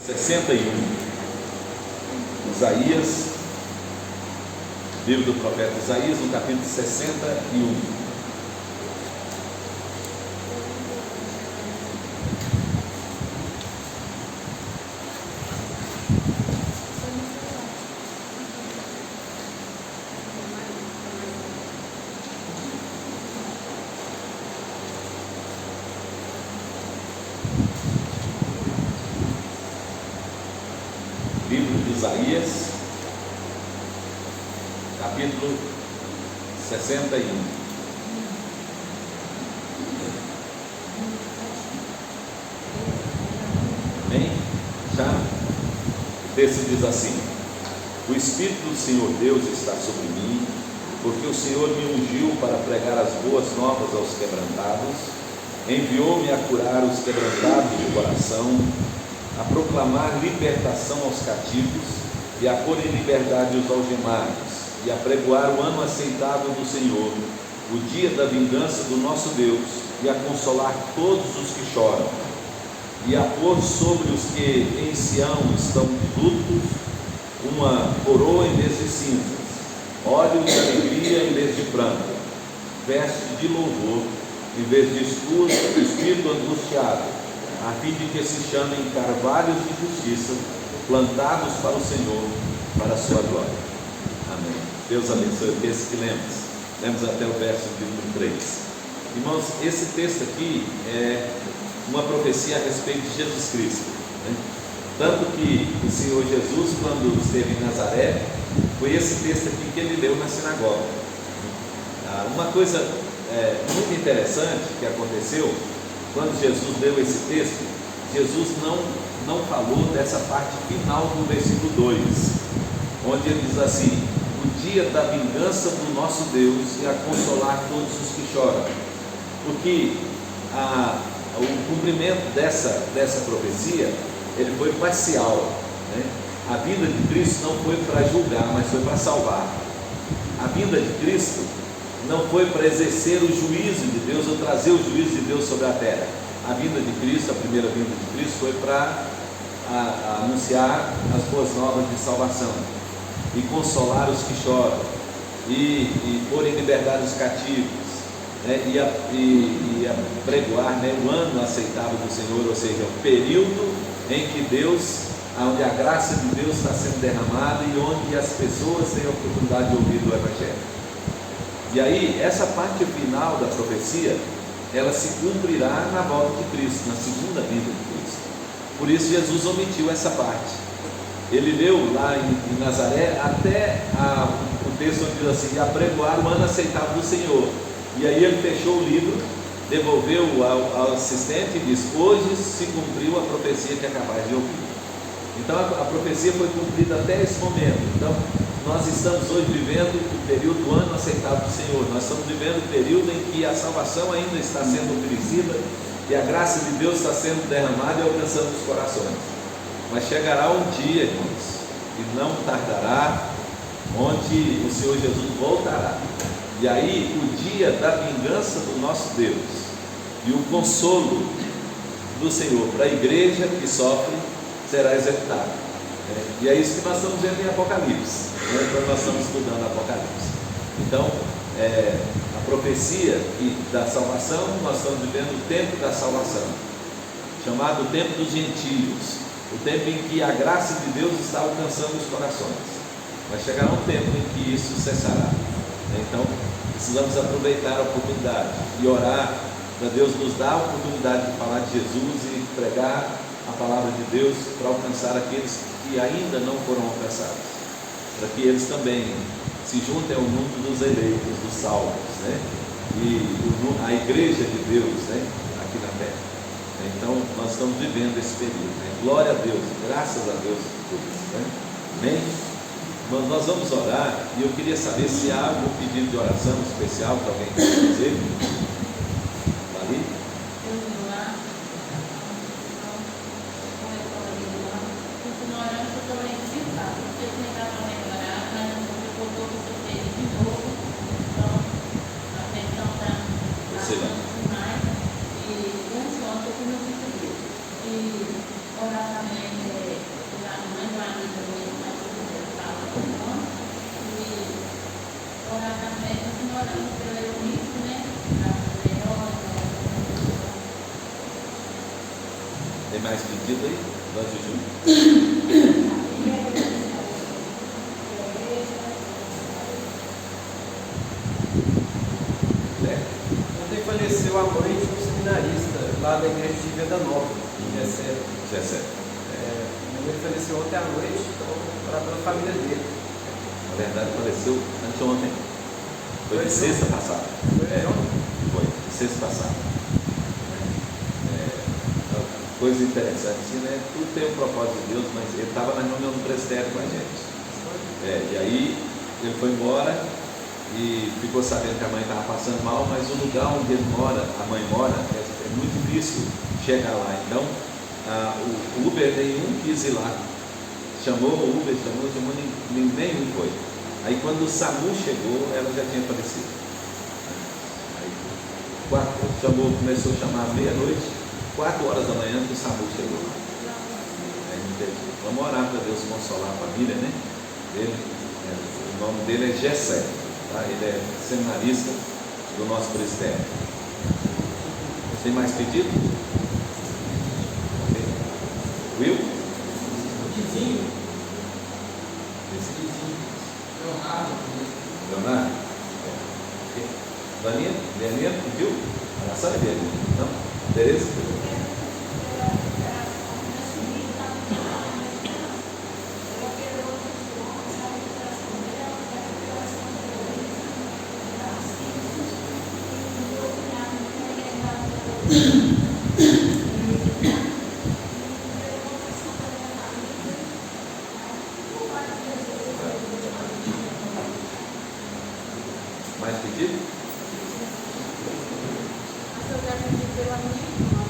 61, Isaías, livro do profeta Isaías, no capítulo 61. Livro de Isaías, capítulo 61. Amém? Já? O texto diz assim: o Espírito do Senhor Deus está sobre mim, porque o Senhor me ungiu para pregar as boas novas aos quebrantados, enviou-me a curar os quebrantados de coração, a proclamar libertação aos cativos e a pôr em liberdade os algemados, e a pregoar o ano aceitável do Senhor, o dia da vingança do nosso Deus, e a consolar todos os que choram, e a pôr sobre os que em Sião estão de luto uma coroa em vez de cinzas, óleo de alegria em vez de pranto, veste de louvor em vez de espírito angustiado, a fim de que se chamem carvalhos de justiça, plantados para o Senhor, para a sua glória. Amém. Deus abençoe o texto que lemos até o verso de número 3. Irmãos, esse texto aqui é uma profecia a respeito de Jesus Cristo, né? Tanto que o Senhor Jesus, quando esteve em Nazaré, foi esse texto aqui que ele leu na sinagoga. Uma coisa muito interessante que aconteceu, quando Jesus leu esse texto, Jesus não falou dessa parte final do versículo 2, onde ele diz assim: o dia da vingança do nosso Deus e a consolar todos os que choram. Porque o cumprimento dessa profecia, ele foi parcial, né? A vinda de Cristo não foi para julgar, mas foi para salvar. A vinda de Cristo não foi para exercer o juízo de Deus ou trazer o juízo de Deus sobre a terra. A vinda de Cristo, a primeira vinda de Cristo, foi para anunciar as boas novas de salvação e consolar os que choram e pôr em liberdade os cativos, né? e a pregoar, né, o ano aceitável do Senhor, ou seja, o período em que onde a graça de Deus está sendo derramada e onde as pessoas têm a oportunidade de ouvir o Evangelho. E aí, essa parte final da profecia, ela se cumprirá na volta de Cristo, na segunda vinda de Cristo. Por isso Jesus omitiu essa parte. Ele leu lá em Nazaré até o texto onde diz assim: apregoar o ano aceitável do Senhor. E aí ele fechou o livro, devolveu ao assistente e disse: hoje se cumpriu a profecia que é capaz de ouvir. Então a profecia foi cumprida até esse momento. Então nós estamos hoje vivendo o período do ano aceitável do Senhor. Nós estamos vivendo o período em que a salvação ainda está sendo oferecida e a graça de Deus está sendo derramada e alcançando os corações. Mas chegará um dia, irmãos, e não tardará, onde o Senhor Jesus voltará. E aí o dia da vingança do nosso Deus e o consolo do Senhor para a igreja que sofre será executado. E é isso que nós estamos vendo em Apocalipse, né? Quando nós estamos estudando Apocalipse. Então, a profecia da salvação, nós estamos vivendo o tempo da salvação, chamado o tempo dos gentios, o tempo em que a graça de Deus está alcançando os corações. Mas chegará um tempo em que isso cessará. Então, precisamos aproveitar a oportunidade e orar para Deus nos dar a oportunidade de falar de Jesus e pregar a palavra de Deus para alcançar aqueles que ainda não foram alcançados, para que eles também se juntem ao número dos eleitos, dos salvos, né? E a igreja de Deus, né? Aqui na terra. Então nós estamos vivendo esse período, né? Glória a Deus, graças a Deus por isso, né? Amém? Mas nós vamos orar e eu queria saber se há algum pedido de oração especial que alguém quer fazer. Ali? E orar também mais pedido aí? Nós de junho. Ontem faleceu a mãe de um seminarista lá da igreja de Venda Nova, em Gessé. Minha mãe faleceu ontem à noite, então vou orar pela família dele. Na verdade, faleceu anteontem. Foi de sexta passada. Foi, sexta passada. Coisa interessante, né? Tudo tem um propósito de Deus, mas ele estava na reunião do presbitério com a gente. E aí ele foi embora e ficou sabendo que a mãe estava passando mal, mas o lugar onde ele mora, a mãe mora, é muito difícil chegar lá. Então o Uber nenhum quis ir lá. Chamou o Uber, nenhum foi. Aí quando o SAMU chegou, ela já tinha falecido. Aí começou a chamar à meia-noite, 4 horas da manhã que o SAMU chegou lá. Vamos orar para Deus consolar a família, né? O nome dele é Gessé, tá? Ele é seminarista do nosso presbitério. Tem mais pedido? Okay. Will? Dizinho. Leonardo? Daninha? Viu? Aração é dele? Não? Tereza? Mais pedido? Eu já pedi pela minha irmã.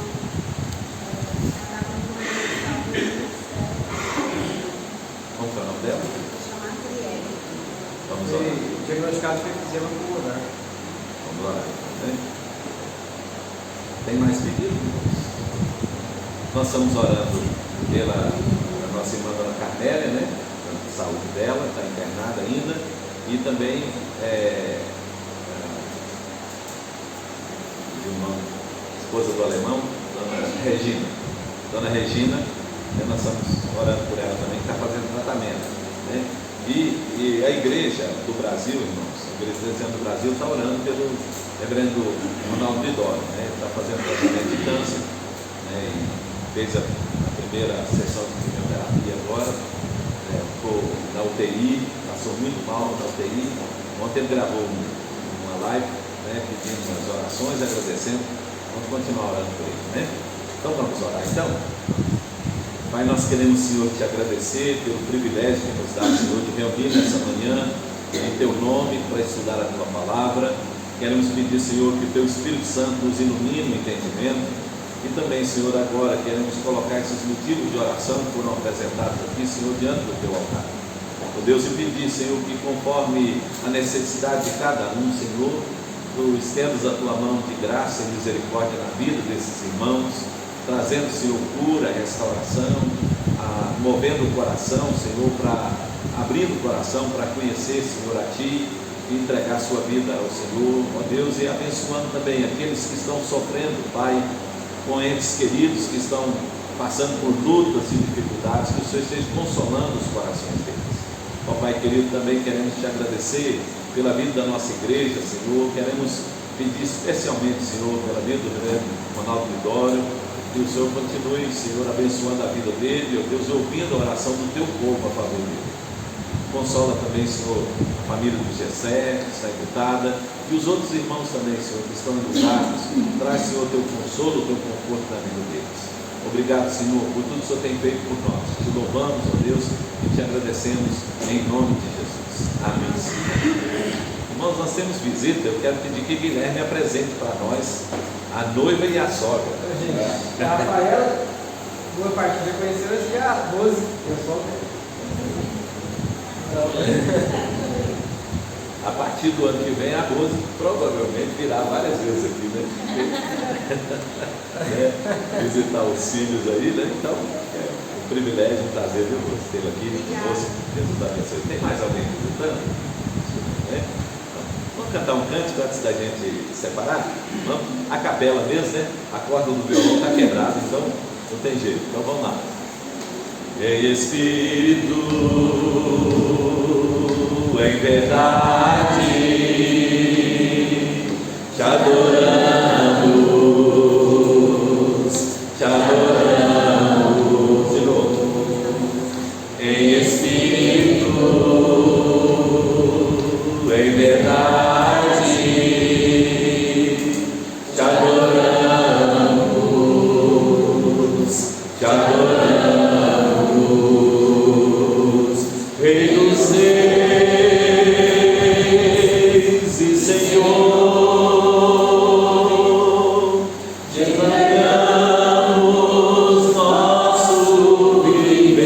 Como é o nome dela? Chamar Trielle. Vamos orar. Foi diagnosticado com efizema pulmonar. Vamos orar. Né? Tem mais pedido? Nós estamos orando pela nossa irmã Dona Carmélia, né? A saúde dela, está internada ainda. E também esposa do alemão, Dona Regina, nós estamos orando por ela também, que está fazendo tratamento, né? E a igreja do Brasil, irmãos, a igreja do Brasil está orando pelo reverendo Ronaldo Lidório, né? Ele está fazendo tratamento de câncer, né? E fez a primeira sessão de quimioterapia agora, ficou na UTI, passou muito mal na UTI. Ontem ele gravou uma live, né, pedindo umas orações, agradecendo. Vamos continuar orando por ele, né? Então vamos orar. Então, Pai, nós queremos, Senhor, te agradecer pelo privilégio que nos dá, Senhor, de reunir nessa manhã em Teu nome para estudar a Tua palavra. Queremos pedir, Senhor, que Teu Espírito Santo nos ilumine o entendimento. E também, Senhor, agora queremos colocar esses motivos de oração que foram apresentados aqui, Senhor, diante do Teu altar. Ó Deus, e pedir, Senhor, que conforme a necessidade de cada um, Senhor, Tu estendas a Tua mão de graça e misericórdia na vida desses irmãos, trazendo, Senhor, cura, restauração, movendo o coração, Senhor, abrindo o coração para conhecer, Senhor, a Ti e entregar a sua vida ao Senhor, ó Deus, e abençoando também aqueles que estão sofrendo, Pai, com entes queridos que estão passando por lutas e dificuldades, que o Senhor esteja consolando os corações deles. Ó Pai querido, também queremos te agradecer pela vida da nossa igreja, Senhor. Queremos pedir especialmente, Senhor, pela vida do reverendo Ronaldo Lidório, que o Senhor continue, Senhor, abençoando a vida dele, ó Deus, ouvindo a oração do teu povo a favor dele. Consola também, Senhor, a família do Gessé, que está imputada, e os outros irmãos também, Senhor, que estão ilusados. Traz, Senhor, teu consolo, teu conforto na vida deles. Obrigado, Senhor, por tudo que o Senhor tem feito por nós. Te louvamos, ó Deus, e te agradecemos em nome de Jesus. Amém. Irmãos, nós temos visita. Eu quero pedir que Guilherme apresente para nós a noiva e a sogra. Gente, a Rafaela, boa parte já conheceu esse a Rose, eu só. A partir do ano que vem, a Rose provavelmente virá várias vezes aqui, né? Visitar os filhos aí, né? Então, é um privilégio, um prazer ver você tê-la aqui conosco. Jesus abençoe. Tem mais alguém visitando? Vamos cantar um cântico antes da gente separar? Vamos? A capela mesmo, né? A corda do violão está quebrada, então Não tem jeito, então vamos lá. Em espírito, em verdade, te adoramos, te adoramos. De novo. Em espírito, em verdade, te adoramos, te adoramos, Rei dos reis e Senhor, te entregamos nosso viver,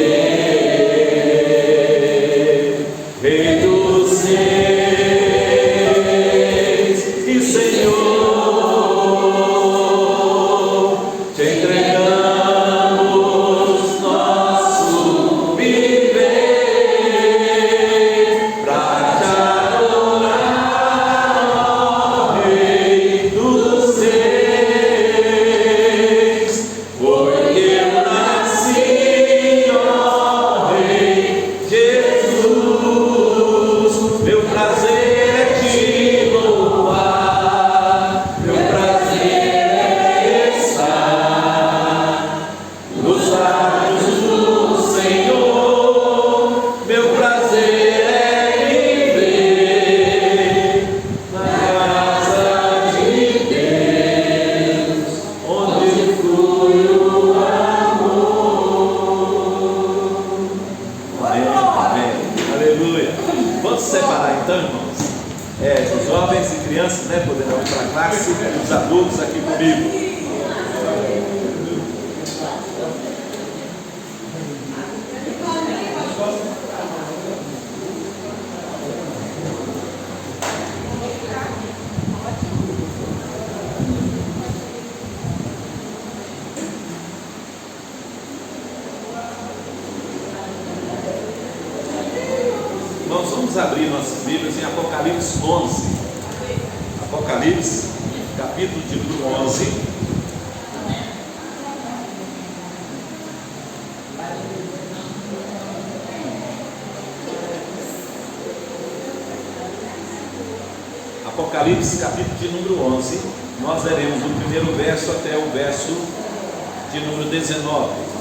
Rei dos reis e Senhor, te entregamos nosso viver, pra te adorar, ó Rei dos reis, porque eu nasci, ó Rei Jesus. Meu prazer é te louvar, meu prazer é estar nos lábios do Senhor, meu prazer é viver na casa de Deus, onde flui o amor. Amém, amém, aleluia. Vamos separar então, irmãos? Os jovens e crianças, né, poderão ir para a classe, os adultos aqui comigo. Irmãos, vamos abrir nossas Bíblias em Apocalipse 11. Apocalipse, capítulo de número 11. Apocalipse, capítulo de número 11. Nós leremos do primeiro verso até o verso de número 19.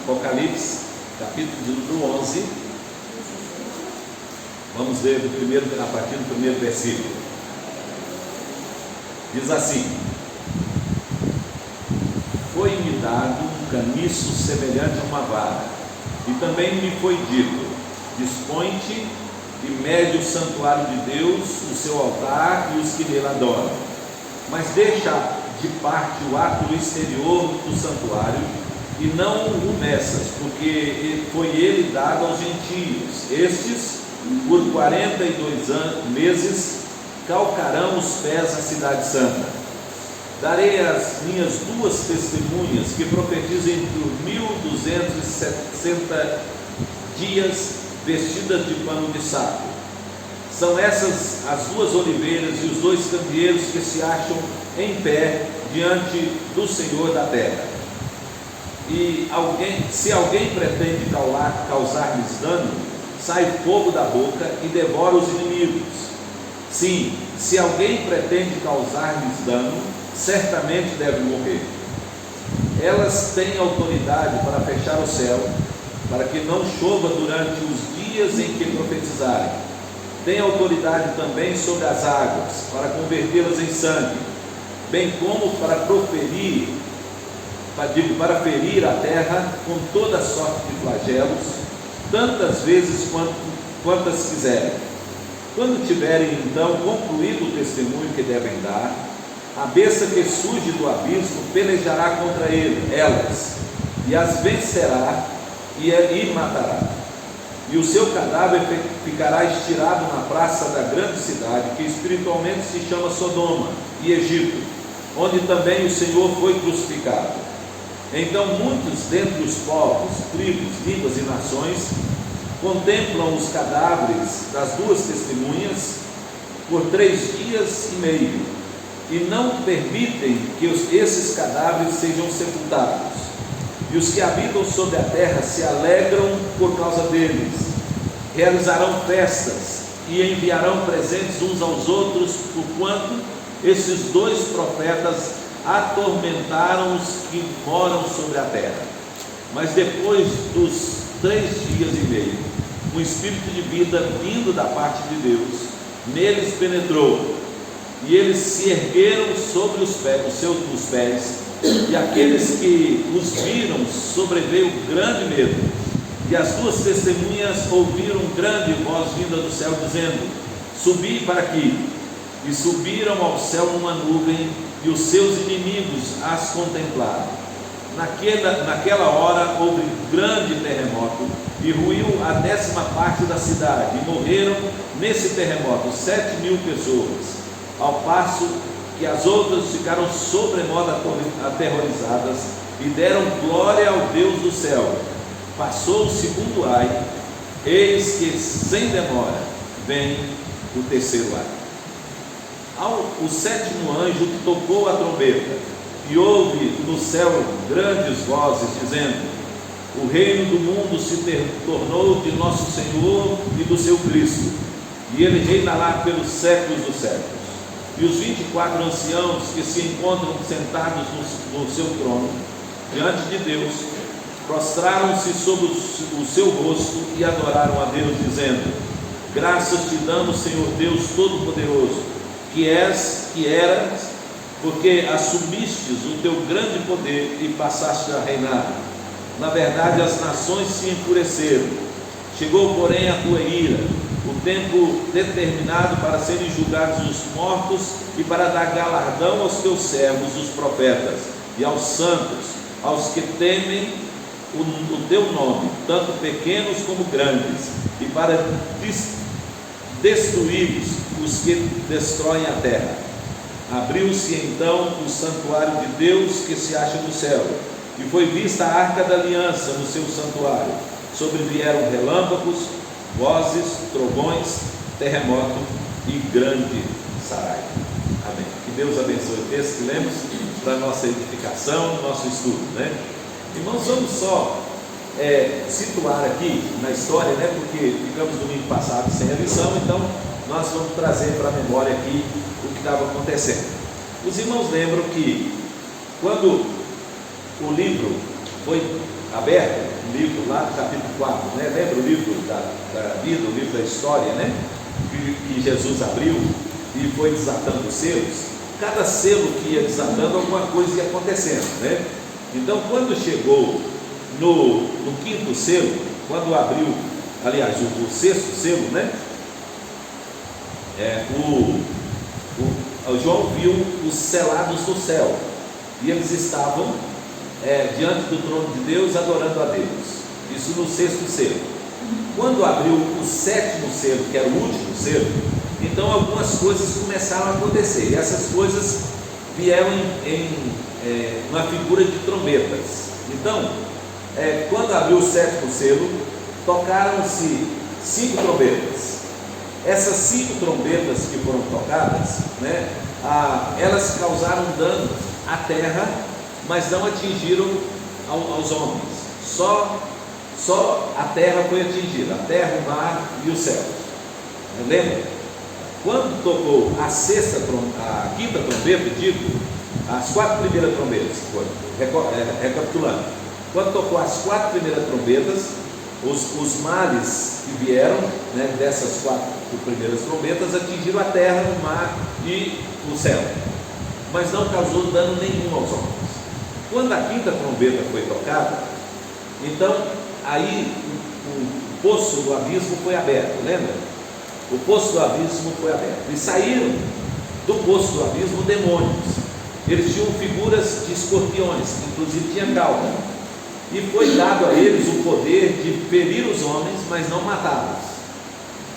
Apocalipse, capítulo de número 11. Vamos ler a partir do primeiro versículo. Diz assim: Foi-me dado um caniço semelhante a uma vara, e também me foi dito: Dispõe-te e mede o santuário de Deus, o seu altar e os que nele adoram. Mas deixa de parte o ato exterior do santuário, e não o meças, porque foi ele dado aos gentios. Estes, por 42 meses, calcarão os pés à cidade santa. Darei as minhas duas testemunhas, que profetizem por 1260 dias, vestidas de pano de saco. São essas as duas oliveiras e os dois candeeiros que se acham em pé diante do Senhor da terra. E se alguém pretende causar-lhes dano, sai fogo da boca e devora os inimigos. Sim, se alguém pretende causar-lhes dano, certamente deve morrer. Elas têm autoridade para fechar o céu, para que não chova durante os dias em que profetizarem. Têm autoridade também sobre as águas, para convertê-las em sangue, bem como para ferir a terra com toda sorte de flagelos, tantas vezes quantas quiserem. Quando tiverem então concluído o testemunho que devem dar, a besta que surge do abismo pelejará contra elas, e as vencerá e matará. E o seu cadáver ficará estirado na praça da grande cidade, que espiritualmente se chama Sodoma e Egito, onde também o Senhor foi crucificado. Então muitos dentre os povos, tribos, línguas e nações contemplam os cadáveres das duas testemunhas por 3 dias e meio, e não permitem que esses cadáveres sejam sepultados. E os que habitam sobre a terra se alegram por causa deles, realizarão festas e enviarão presentes uns aos outros, porquanto esses 2 profetas atormentaram os que moram sobre a terra. Mas depois dos 3 dias e meio, um espírito de vida vindo da parte de Deus neles penetrou, e eles se ergueram sobre os pés, e aqueles que os viram sobreveio grande medo. E as 2 testemunhas ouviram grande voz vinda do céu, dizendo: subi para aqui. E subiram ao céu numa nuvem, e os seus inimigos as contemplaram. Naquela hora houve grande terremoto, e ruiu a 10ª parte da cidade, e morreram nesse terremoto 7.000 pessoas, ao passo que as outras ficaram sobremodo aterrorizadas e deram glória ao Deus do céu. Passou o 2º ai, eis que sem demora vem o 3º ai. O 7º anjo tocou a trombeta, e houve no céu grandes vozes, dizendo: o reino do mundo se tornou de nosso Senhor e do seu Cristo, e ele reinará pelos séculos dos séculos. E os 24 anciãos que se encontram sentados no seu trono, diante de Deus, prostraram-se sobre o seu rosto e adoraram a Deus, dizendo: graças te damos, Senhor Deus Todo-Poderoso, que és, que eras, porque assumistes o teu grande poder e passaste a reinar. Na verdade, as nações se enfureceram. Chegou, porém, a tua ira, o tempo determinado para serem julgados os mortos e para dar galardão aos teus servos, os profetas, e aos santos, aos que temem o teu nome, tanto pequenos como grandes, e para destruir os que destroem a terra. Abriu-se então o santuário de Deus que se acha no céu, e foi vista a arca da aliança no seu santuário. Sobrevieram relâmpagos, vozes, trovões, terremoto e grande saraiva. Amém. Que Deus abençoe o texto que lemos para a nossa edificação, nosso estudo, né? Irmãos, vamos só situar aqui na história, né? Porque ficamos domingo passado sem a lição, então nós vamos trazer para a memória aqui o que estava acontecendo. Os irmãos lembram que quando o livro foi aberto, o livro lá do capítulo 4, né? Lembra o livro da vida, o livro da história, né? Que Jesus abriu e foi desatando os selos. Cada selo que ia desatando, alguma coisa ia acontecendo, né? Então, quando chegou no 5º selo, quando abriu, aliás, o 6º selo, né? O João viu os selados do céu, e eles estavam diante do trono de Deus, adorando a Deus. Isso no 6º selo. Quando abriu o 7º selo, que era o último selo, então algumas coisas começaram a acontecer, e essas coisas vieram na figura de trombetas. Então, quando abriu o 7º selo, tocaram-se 5 trombetas. Essas 5 trombetas que foram tocadas, né, elas causaram danos à terra, mas não atingiram aos homens. Só a terra foi atingida, a terra, o mar e o céu. Lembra? Quando tocou a 5ª trombeta, as 4 primeiras trombetas, recapitulando, quando tocou as 4 primeiras trombetas, os males que vieram, né, dessas 4 primeiras trombetas atingiram a terra, o mar e o céu, mas não causou dano nenhum aos homens. Quando a 5ª trombeta foi tocada, então aí o poço do abismo foi aberto, lembra? O poço do abismo foi aberto, e saíram do poço do abismo demônios. Eles tinham figuras de escorpiões, que inclusive tinha cauda, e foi dado a eles o poder de ferir os homens, mas não matá-los.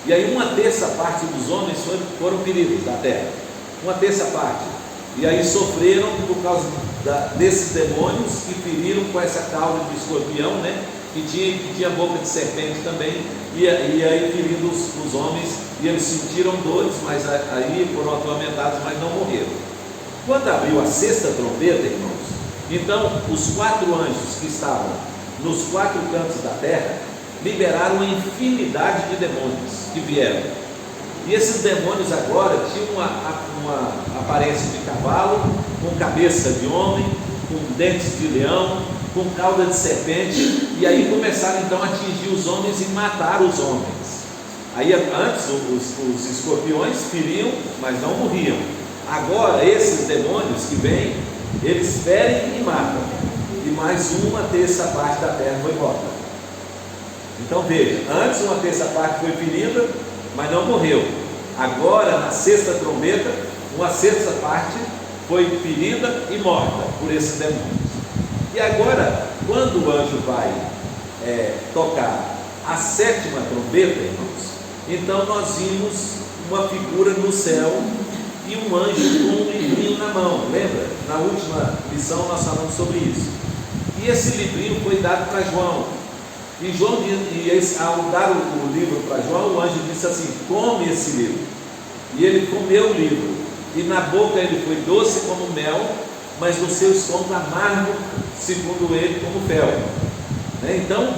E aí uma terça parte dos homens foram feridos da terra, uma terça parte, e aí sofreram por causa desses demônios que feriram com essa cauda de escorpião, né? que tinha boca de serpente também, e aí ferindo os homens, e eles sentiram dores, mas aí foram atormentados, mas não morreram. Quando abriu a sexta trombeta, irmãos, então os 4 anjos que estavam nos 4 cantos da terra liberaram uma infinidade de demônios que vieram, e esses demônios agora tinham uma aparência de cavalo, com cabeça de homem, com dentes de leão, com cauda de serpente, e aí começaram então a atingir os homens e matar os homens. Aí antes os escorpiões feriam, mas não morriam. Agora esses demônios que vêm, eles ferem e matam, e mais uma terça parte da terra foi morta. Então veja, antes uma terça parte foi ferida, mas não morreu. Agora na sexta trombeta, uma sexta parte foi ferida e morta por esses demônios. E agora, quando o anjo vai tocar a 7ª trombeta, irmãos, então nós vimos uma figura no céu e um anjo com um livrinho na mão. Lembra? Na última lição nós falamos sobre isso. E esse livrinho foi dado para João. E João, ao dar o livro para João, o anjo disse assim: come esse livro. E ele comeu o livro, e na boca ele foi doce como mel, mas no seu estômago amargo, segundo ele, como fel. Então,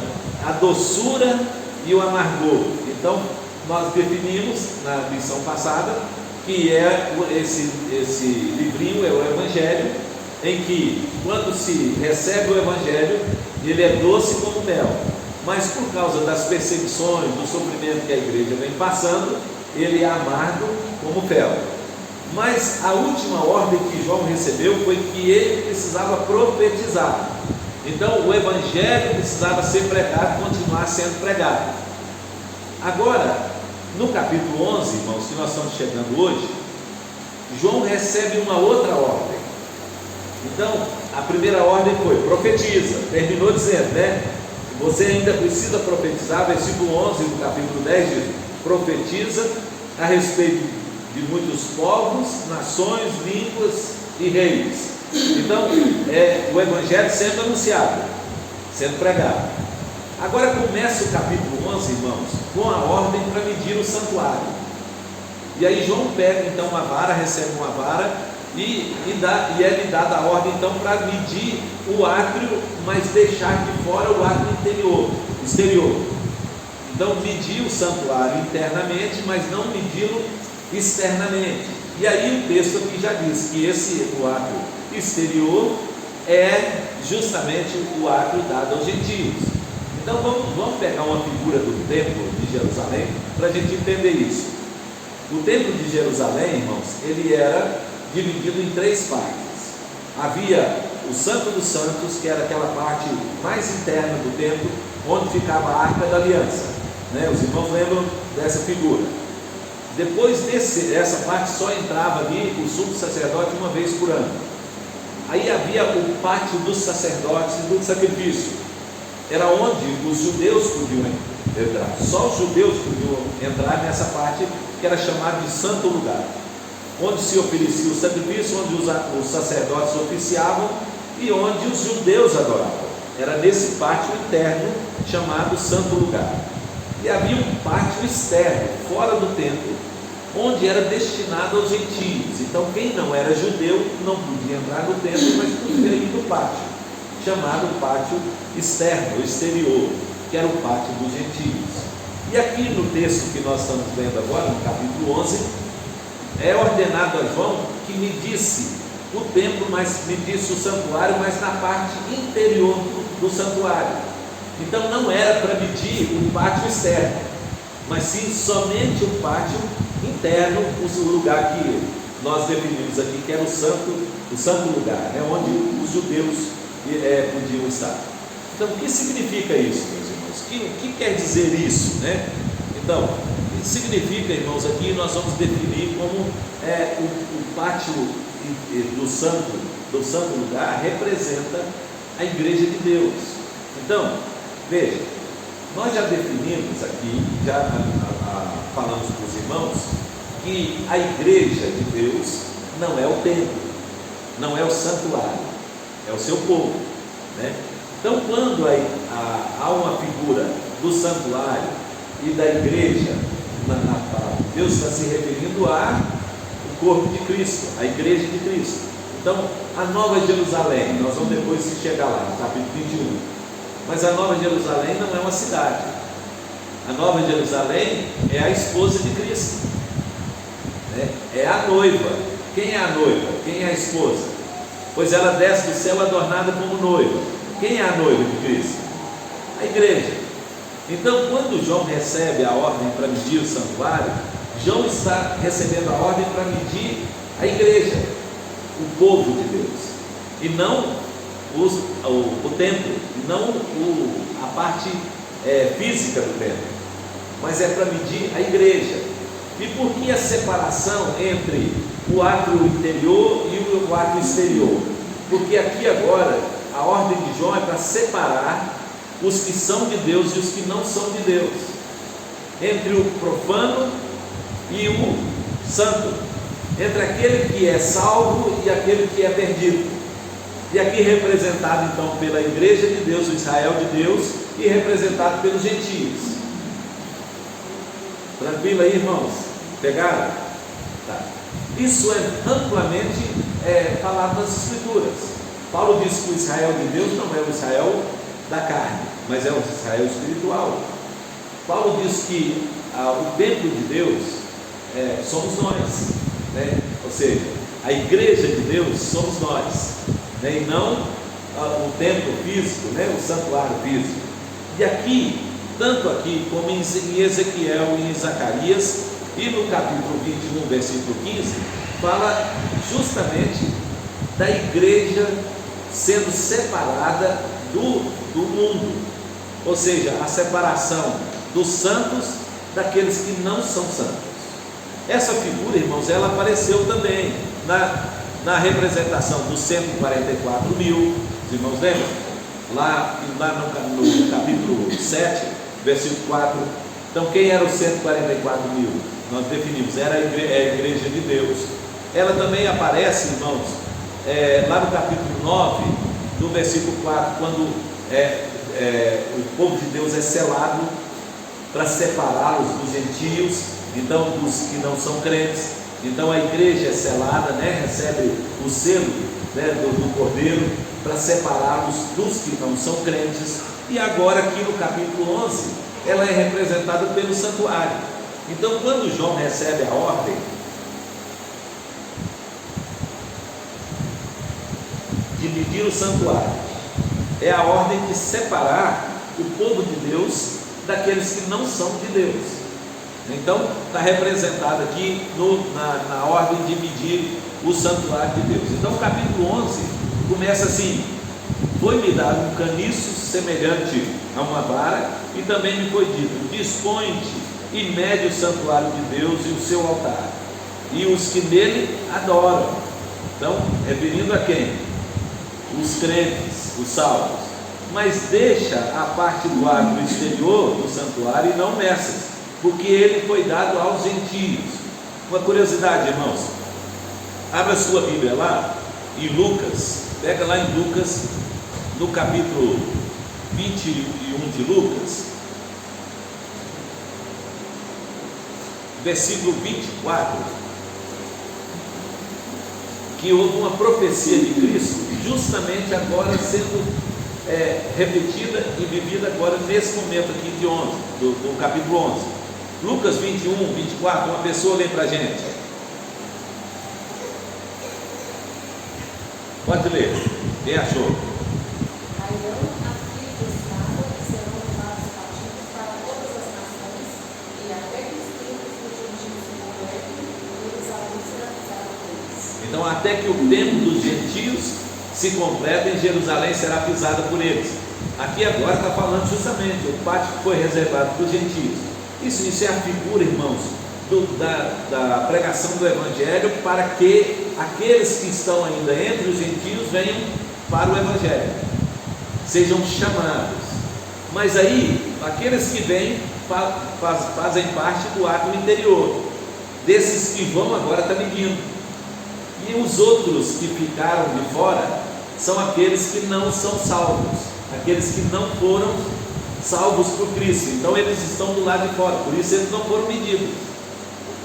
a doçura e o amargor. Então, nós definimos na lição passada que esse livrinho é o Evangelho, em que, quando se recebe o Evangelho, ele é doce como mel, mas por causa das perseguições, do sofrimento que a igreja vem passando, ele é amargo como fel. Mas a última ordem que João recebeu foi que ele precisava profetizar. Então o Evangelho precisava ser pregado, continuar sendo pregado. Agora, no capítulo 11, irmãos, que nós estamos chegando hoje, João recebe uma outra ordem. Então, a primeira ordem foi: profetiza. Terminou dizendo, né? Você ainda precisa profetizar. Versículo 11 do capítulo 10 diz: profetiza a respeito de muitos povos, nações, línguas e reis. Então, o Evangelho sendo anunciado, sendo pregado. Agora começa o capítulo 11, irmãos, com a ordem para medir o santuário. E aí João pega então uma vara, recebe uma vara, e é lhe dada a ordem então para medir o átrio, mas deixar de fora o átrio exterior. Então medir o santuário internamente, mas não medi-lo externamente. E aí o texto aqui já diz que o átrio exterior é justamente o átrio dado aos gentios. Então vamos pegar uma figura do templo de Jerusalém para a gente entender isso. O templo de Jerusalém, irmãos, ele era dividido em 3 partes. Havia o Santo dos Santos, que era aquela parte mais interna do templo, onde ficava a Arca da Aliança, né? Os irmãos lembram dessa figura. Depois dessa parte só entrava ali o sumo sacerdote uma vez por ano. Aí havia o pátio dos sacerdotes e do sacrifício. Era onde os judeus podiam entrar. Só os judeus podiam entrar nessa parte que era chamada de santo lugar, onde se oferecia o sacrifício, onde os sacerdotes oficiavam e onde os judeus adoravam. Era nesse pátio interno chamado santo lugar. E havia um pátio externo, fora do templo, onde era destinado aos gentios. Então quem não era judeu não podia entrar no templo, mas podia ir no pátio, chamado pátio externo, exterior, que era o pátio dos gentios. E aqui no texto que nós estamos vendo agora, no capítulo 11, é ordenado a João que medisse o templo, mas medisse o santuário, mas na parte interior do santuário. Então não era para medir o pátio externo, mas sim somente o pátio interno, o lugar que nós definimos aqui, que era o santo lugar, onde os judeus podiam estar. Então o que significa isso, meus irmãos? O que quer dizer isso, né? Então, o que significa, irmãos, aqui nós vamos definir como o pátio do santo lugar representa a igreja de Deus. Então, veja, nós já definimos aqui, já falamos para os irmãos, que a igreja de Deus não é o templo, não é o santuário, é o seu povo, né? Então, quando há uma figura do santuário e da igreja, na palavra, Deus está se referindo ao corpo de Cristo, a igreja de Cristo. Então, a Nova Jerusalém, nós vamos depois chegar lá, no capítulo 21, mas a Nova Jerusalém não é uma cidade. A Nova Jerusalém é a esposa de Cristo, né? É a noiva. Quem é a noiva? Quem é a esposa? Pois ela desce do céu adornada como noiva. Quem é a noiva de Cristo? A igreja. Então, quando João recebe a ordem para medir o santuário, João está recebendo a ordem para medir a igreja, o povo de Deus, e não o templo, e não a parte física do templo, mas é para medir a igreja. E por que a separação entre o átrio interior e o átrio exterior? Porque aqui agora a ordem de João é para separar os que são de Deus e os que não são de Deus, entre o profano e o santo, entre aquele que é salvo e aquele que é perdido. E aqui representado então pela igreja de Deus, o Israel de Deus, e representado pelos gentios. Tranquilo aí, irmãos? Pegaram? Tá. Isso é amplamente falado nas Escrituras. Paulo diz que o Israel de Deus não é o Israel da carne, mas é o Israel espiritual. Paulo diz que o templo de Deus somos nós, né? Ou seja, a igreja de Deus somos nós, né? E não o templo físico, né? O santuário físico. E aqui, tanto aqui como em Ezequiel e em Zacarias, e no capítulo 21, versículo 15, fala justamente da igreja sendo separada do mundo, ou seja, a separação dos santos daqueles que não são santos. Essa figura, irmãos, ela apareceu também na representação dos 144 mil, os irmãos lembram? Lá no capítulo 7, versículo 4. Então, quem eram os 144 mil? Nós definimos, era a igreja de Deus. Ela também aparece, irmãos, lá no capítulo 9, no versículo 4, quando o povo de Deus é selado para separá-los dos gentios, então dos que não são crentes. Então a igreja é selada, né? Recebe o selo, né, do Cordeiro, para separá-los dos que não são crentes. E agora aqui no capítulo 11, ela é representada pelo santuário. Então, quando João recebe a ordem de medir o santuário, é a ordem de separar o povo de Deus daqueles que não são de Deus. Então, está representado aqui na ordem de medir o santuário de Deus. Então, o capítulo 11 começa assim: foi-me dado um caniço semelhante a uma vara, e também me foi dito: dispõe-te e mede o santuário de Deus e o seu altar, e os que nele adoram. Então, referindo a quem? Os crentes, os salvos. Mas deixa a parte do átrio exterior do santuário e não meças, porque ele foi dado aos gentios. Uma curiosidade, irmãos, abra sua Bíblia lá em Lucas, pega lá em Lucas, no capítulo 21 de Lucas, versículo 24, que houve uma profecia de Cristo, justamente agora sendo repetida e vivida agora nesse momento aqui de 11, do capítulo 11. Lucas 21, 24, uma pessoa lê para a gente. Pode ler. Quem achou? Arão, a filha de Sara, serão levados cativos para todas as nações, e até que os tempos dos gentios se completem, Jerusalém será pisada por eles. Então, até que o tempo dos gentios se complete, Jerusalém será pisada por eles. Aqui agora está falando justamente o pátio que foi reservado para os gentios. Isso é a figura, irmãos, da pregação do Evangelho, para que aqueles que estão ainda entre os gentios venham para o Evangelho, sejam chamados. Mas aí, aqueles que vêm fazem parte do ato interior. Desses que vão agora está medindo. E os outros que ficaram de fora são aqueles que não são salvos, aqueles que não foram salvos por Cristo. Então eles estão do lado de fora, por isso eles não foram medidos.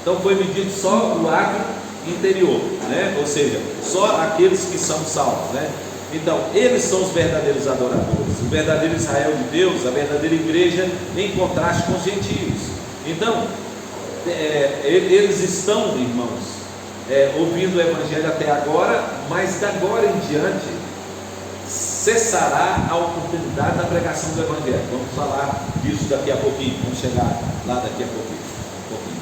Então foi medido só o ato interior, né? Ou seja, só aqueles que são salvos, né? Então eles são os verdadeiros adoradores, o verdadeiro Israel de Deus, a verdadeira igreja, em contraste com os gentios. Então eles estão, irmãos, ouvindo o Evangelho até agora, mas de agora em diante cessará a oportunidade da pregação do Evangelho. Vamos falar disso daqui a pouquinho, vamos chegar lá daqui a pouquinho.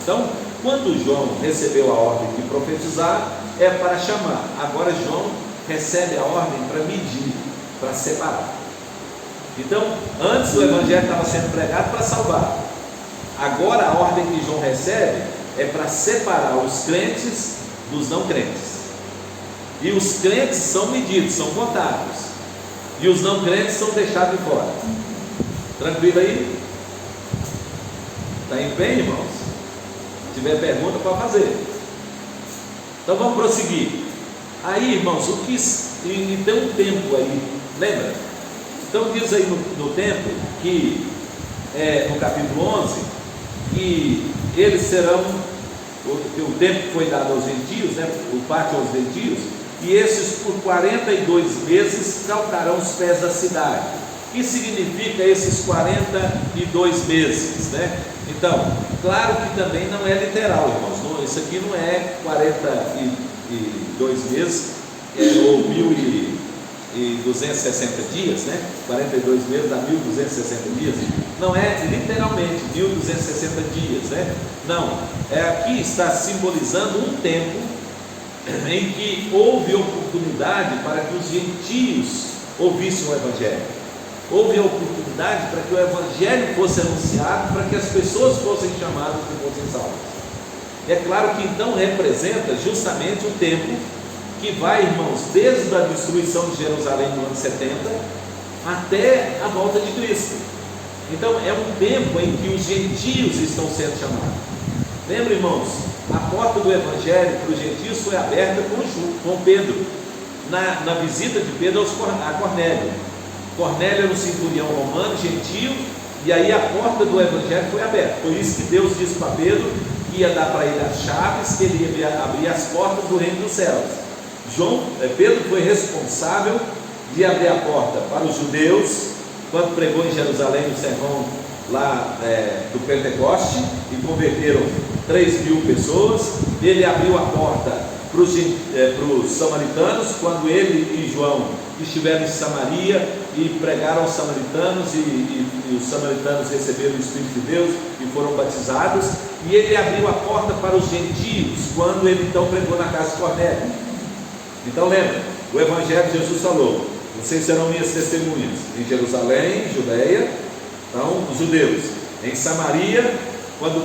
Então, quando João recebeu a ordem de profetizar, é para chamar. Agora João recebe a ordem para medir, para separar. Então, antes o Evangelho estava sendo pregado para salvar. Agora a ordem que João recebe é para separar os crentes dos não crentes. E os crentes são medidos, são contados. E os não crentes são deixados de fora. Tranquilo aí? Está em pé, irmãos? Se tiver pergunta, pode fazer. Então vamos prosseguir. Aí, irmãos, e tem um tempo aí, lembra? Então diz aí no tempo que, no capítulo 11, que eles serão, o tempo que foi dado aos gentios, né, o pátio aos gentios, e esses por 42 meses calcarão os pés da cidade. O que significa esses 42 meses, né? Então, claro que também não é literal, irmãos, isso aqui não é 42 meses, ou 1260 dias, né? 42 meses dá 1260 dias, não é literalmente 1260 dias, né? Não, aqui está simbolizando um tempo em que houve oportunidade para que os gentios ouvissem o Evangelho. Houve a oportunidade para que o Evangelho fosse anunciado, para que as pessoas fossem chamadas e fossem salvas. E é claro que então representa justamente o tempo que vai, irmãos, desde a destruição de Jerusalém no ano 70 até a volta de Cristo. Então é um tempo em que os gentios estão sendo chamados. Lembra, irmãos, a porta do Evangelho para os gentios foi aberta com Pedro, na visita de Pedro a Cornélio. Cornélio era um centurião romano, gentio, e aí a porta do Evangelho foi aberta. Por isso que Deus disse para Pedro que ia dar para ele as chaves, que ele ia abrir as portas do reino dos céus. Pedro foi responsável de abrir a porta para os judeus, quando pregou em Jerusalém o sermão lá do Pentecoste, e converteram 3.000 pessoas. Ele abriu a porta para os samaritanos, quando ele e João estiveram em Samaria e pregaram aos samaritanos, e os samaritanos receberam o Espírito de Deus e foram batizados. E ele abriu a porta para os gentios, quando ele então pregou na casa de Cornélio. Então lembra, o Evangelho de Jesus falou: vocês serão minhas testemunhas em Jerusalém, Judeia, então os judeus, em Samaria, quando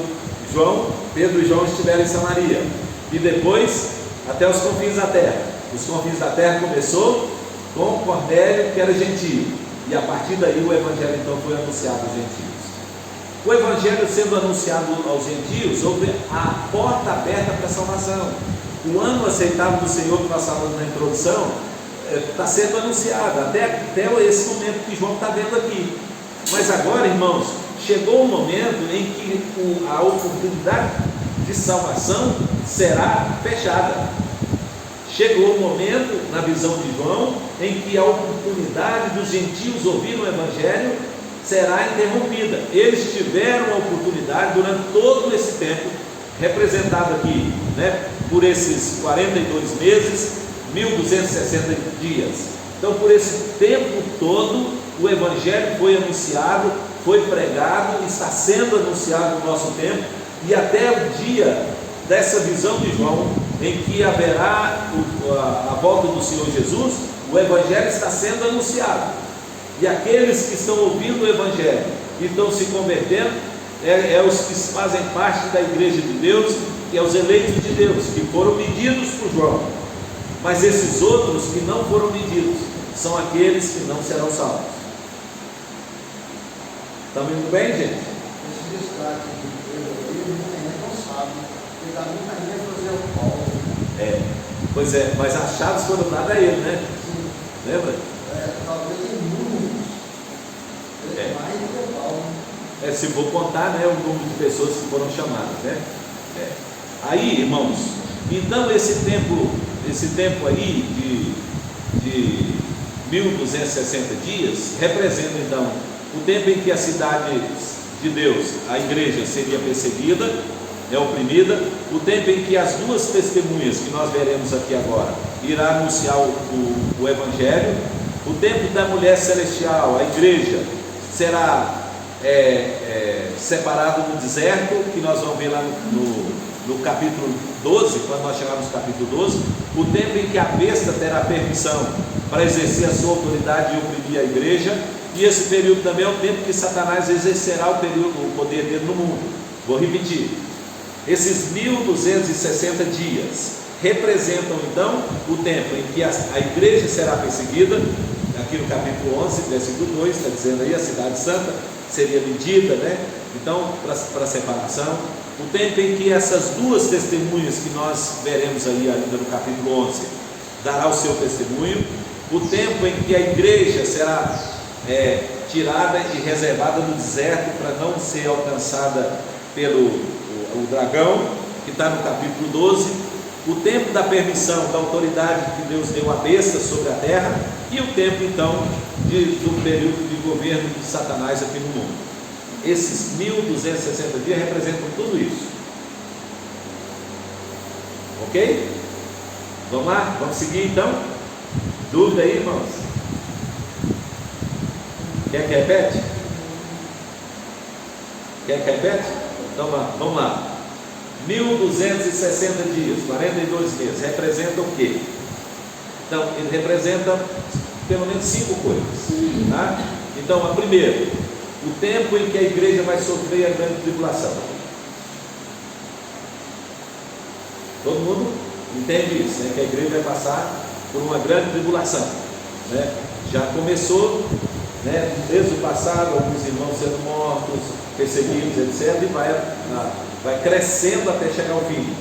Pedro e João estiveram em Samaria, e depois até os confins da terra. Os confins da terra começou com Cornélio, que era gentio, e a partir daí o Evangelho então foi anunciado aos gentios. O Evangelho sendo anunciado aos gentios, houve a porta aberta para a salvação. O ano aceitável do Senhor, que nós falamos na introdução, está sendo anunciado até esse momento que João está vendo aqui. Mas agora, irmãos, chegou o momento em que a oportunidade de salvação será fechada. Chegou o momento, na visão de João, em que a oportunidade dos gentios ouvirem o Evangelho será interrompida. Eles tiveram a oportunidade durante todo esse tempo, representado aqui, né, por esses 42 meses, 1260 dias. Então, por esse tempo todo, o Evangelho foi anunciado, foi pregado, está sendo anunciado no nosso tempo, e até o dia dessa visão de João, em que haverá a volta do Senhor Jesus, o Evangelho está sendo anunciado. E aqueles que estão ouvindo o Evangelho e estão se convertendo, os que fazem parte da igreja de Deus, e os eleitos de Deus, que foram medidos por João. Mas esses outros que não foram medidos são aqueles que não serão salvos. Estamos indo bem, gente? Esse destaque de Pedro aí, muita gente não sabe. Porque dá muita gente fazer o Paulo. Pois é, mas as chaves foram dadas a ele, né? Sim. Lembra? Talvez em números. Mais do que o Paulo. Se for contar, né, o número de pessoas que foram chamadas, né? Aí, irmãos, então esse tempo aí de 1260 dias representa então o tempo em que a cidade de Deus, a igreja, seria perseguida, oprimida, o tempo em que as duas testemunhas que nós veremos aqui agora irá anunciar o Evangelho, o tempo da mulher celestial, a igreja, será separado no deserto, que nós vamos ver lá no capítulo 12, quando nós chegarmos no capítulo 12, o tempo em que a besta terá permissão para exercer a sua autoridade e oprimir a igreja, e esse período também é o tempo que Satanás exercerá o poder dele no mundo. Vou repetir, esses 1260 dias representam então o tempo em que a igreja será perseguida. Aqui no capítulo 11, versículo 2, está dizendo aí, a cidade santa seria medida, né? Então, para separação, o tempo em que essas duas testemunhas que nós veremos aí ainda no capítulo 11, dará o seu testemunho, o tempo em que a igreja será tirada e reservada no deserto para não ser alcançada pelo o dragão, que está no capítulo 12, o tempo da permissão, da autoridade que Deus deu à besta sobre a terra, e o tempo então do período de governo de Satanás aqui no mundo. Esses 1260 dias representam tudo isso. Ok? Vamos lá? Vamos seguir então? Dúvida aí, irmãos? Quer que repete? Quer que repete? Então vamos lá. 1260 dias, 42 meses, representa o quê? Então, ele representa pelo menos 5 coisas, tá? Então, a primeira, o tempo em que a igreja vai sofrer a grande tribulação. Todo mundo entende isso, né? Que a igreja vai passar por uma grande tribulação, né? Já começou, né? Desde o passado, alguns irmãos sendo mortos, perseguidos, etc., e vai crescendo até chegar ao fim.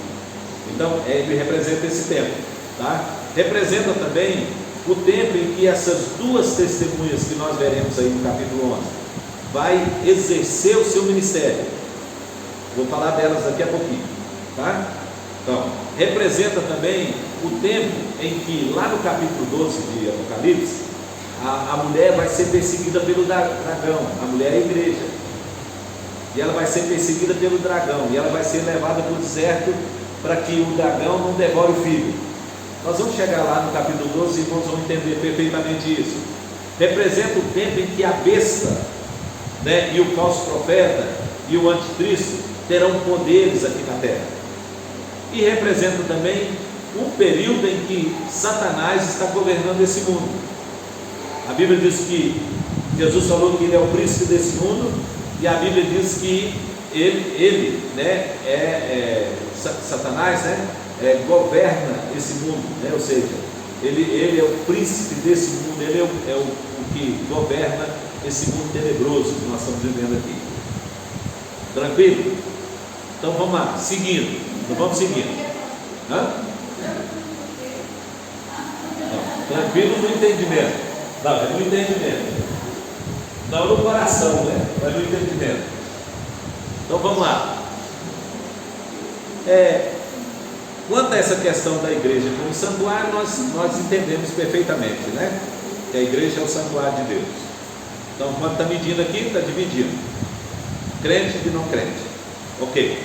Então, ele representa esse tempo, tá? Representa também o tempo em que essas duas testemunhas que nós veremos aí no capítulo 11 vai exercer o seu ministério. Vou falar delas daqui a pouquinho, tá? Então, representa também o tempo em que lá no capítulo 12 de Apocalipse, a mulher vai ser perseguida pelo dragão. A mulher é a igreja, e ela vai ser perseguida pelo dragão, e ela vai ser levada para o deserto para que o dragão não devore o filho. Nós vamos chegar lá no capítulo 12 e irmãos vão entender perfeitamente isso. Representa o tempo em que a besta, né, e o falso profeta e o anticristo terão poderes aqui na terra. E representa também um período em que Satanás está governando esse mundo. A Bíblia diz que Jesus falou que ele é o príncipe desse mundo, e a Bíblia diz que ele né, Satanás, né, governa esse mundo, né? Ou seja, ele é o príncipe desse mundo, ele é o que governa esse mundo tenebroso que nós estamos vivendo aqui. Tranquilo? Então vamos lá, seguindo. Então vamos seguindo. Hã? Não, tranquilo no entendimento. Não, é no entendimento. Não no coração, né? Mas no entendimento. Então vamos lá. Quanto a essa questão da igreja como santuário, nós entendemos perfeitamente, né? Que a igreja é o santuário de Deus. Então, quando está medindo aqui, está dividindo crente e não crente. Ok.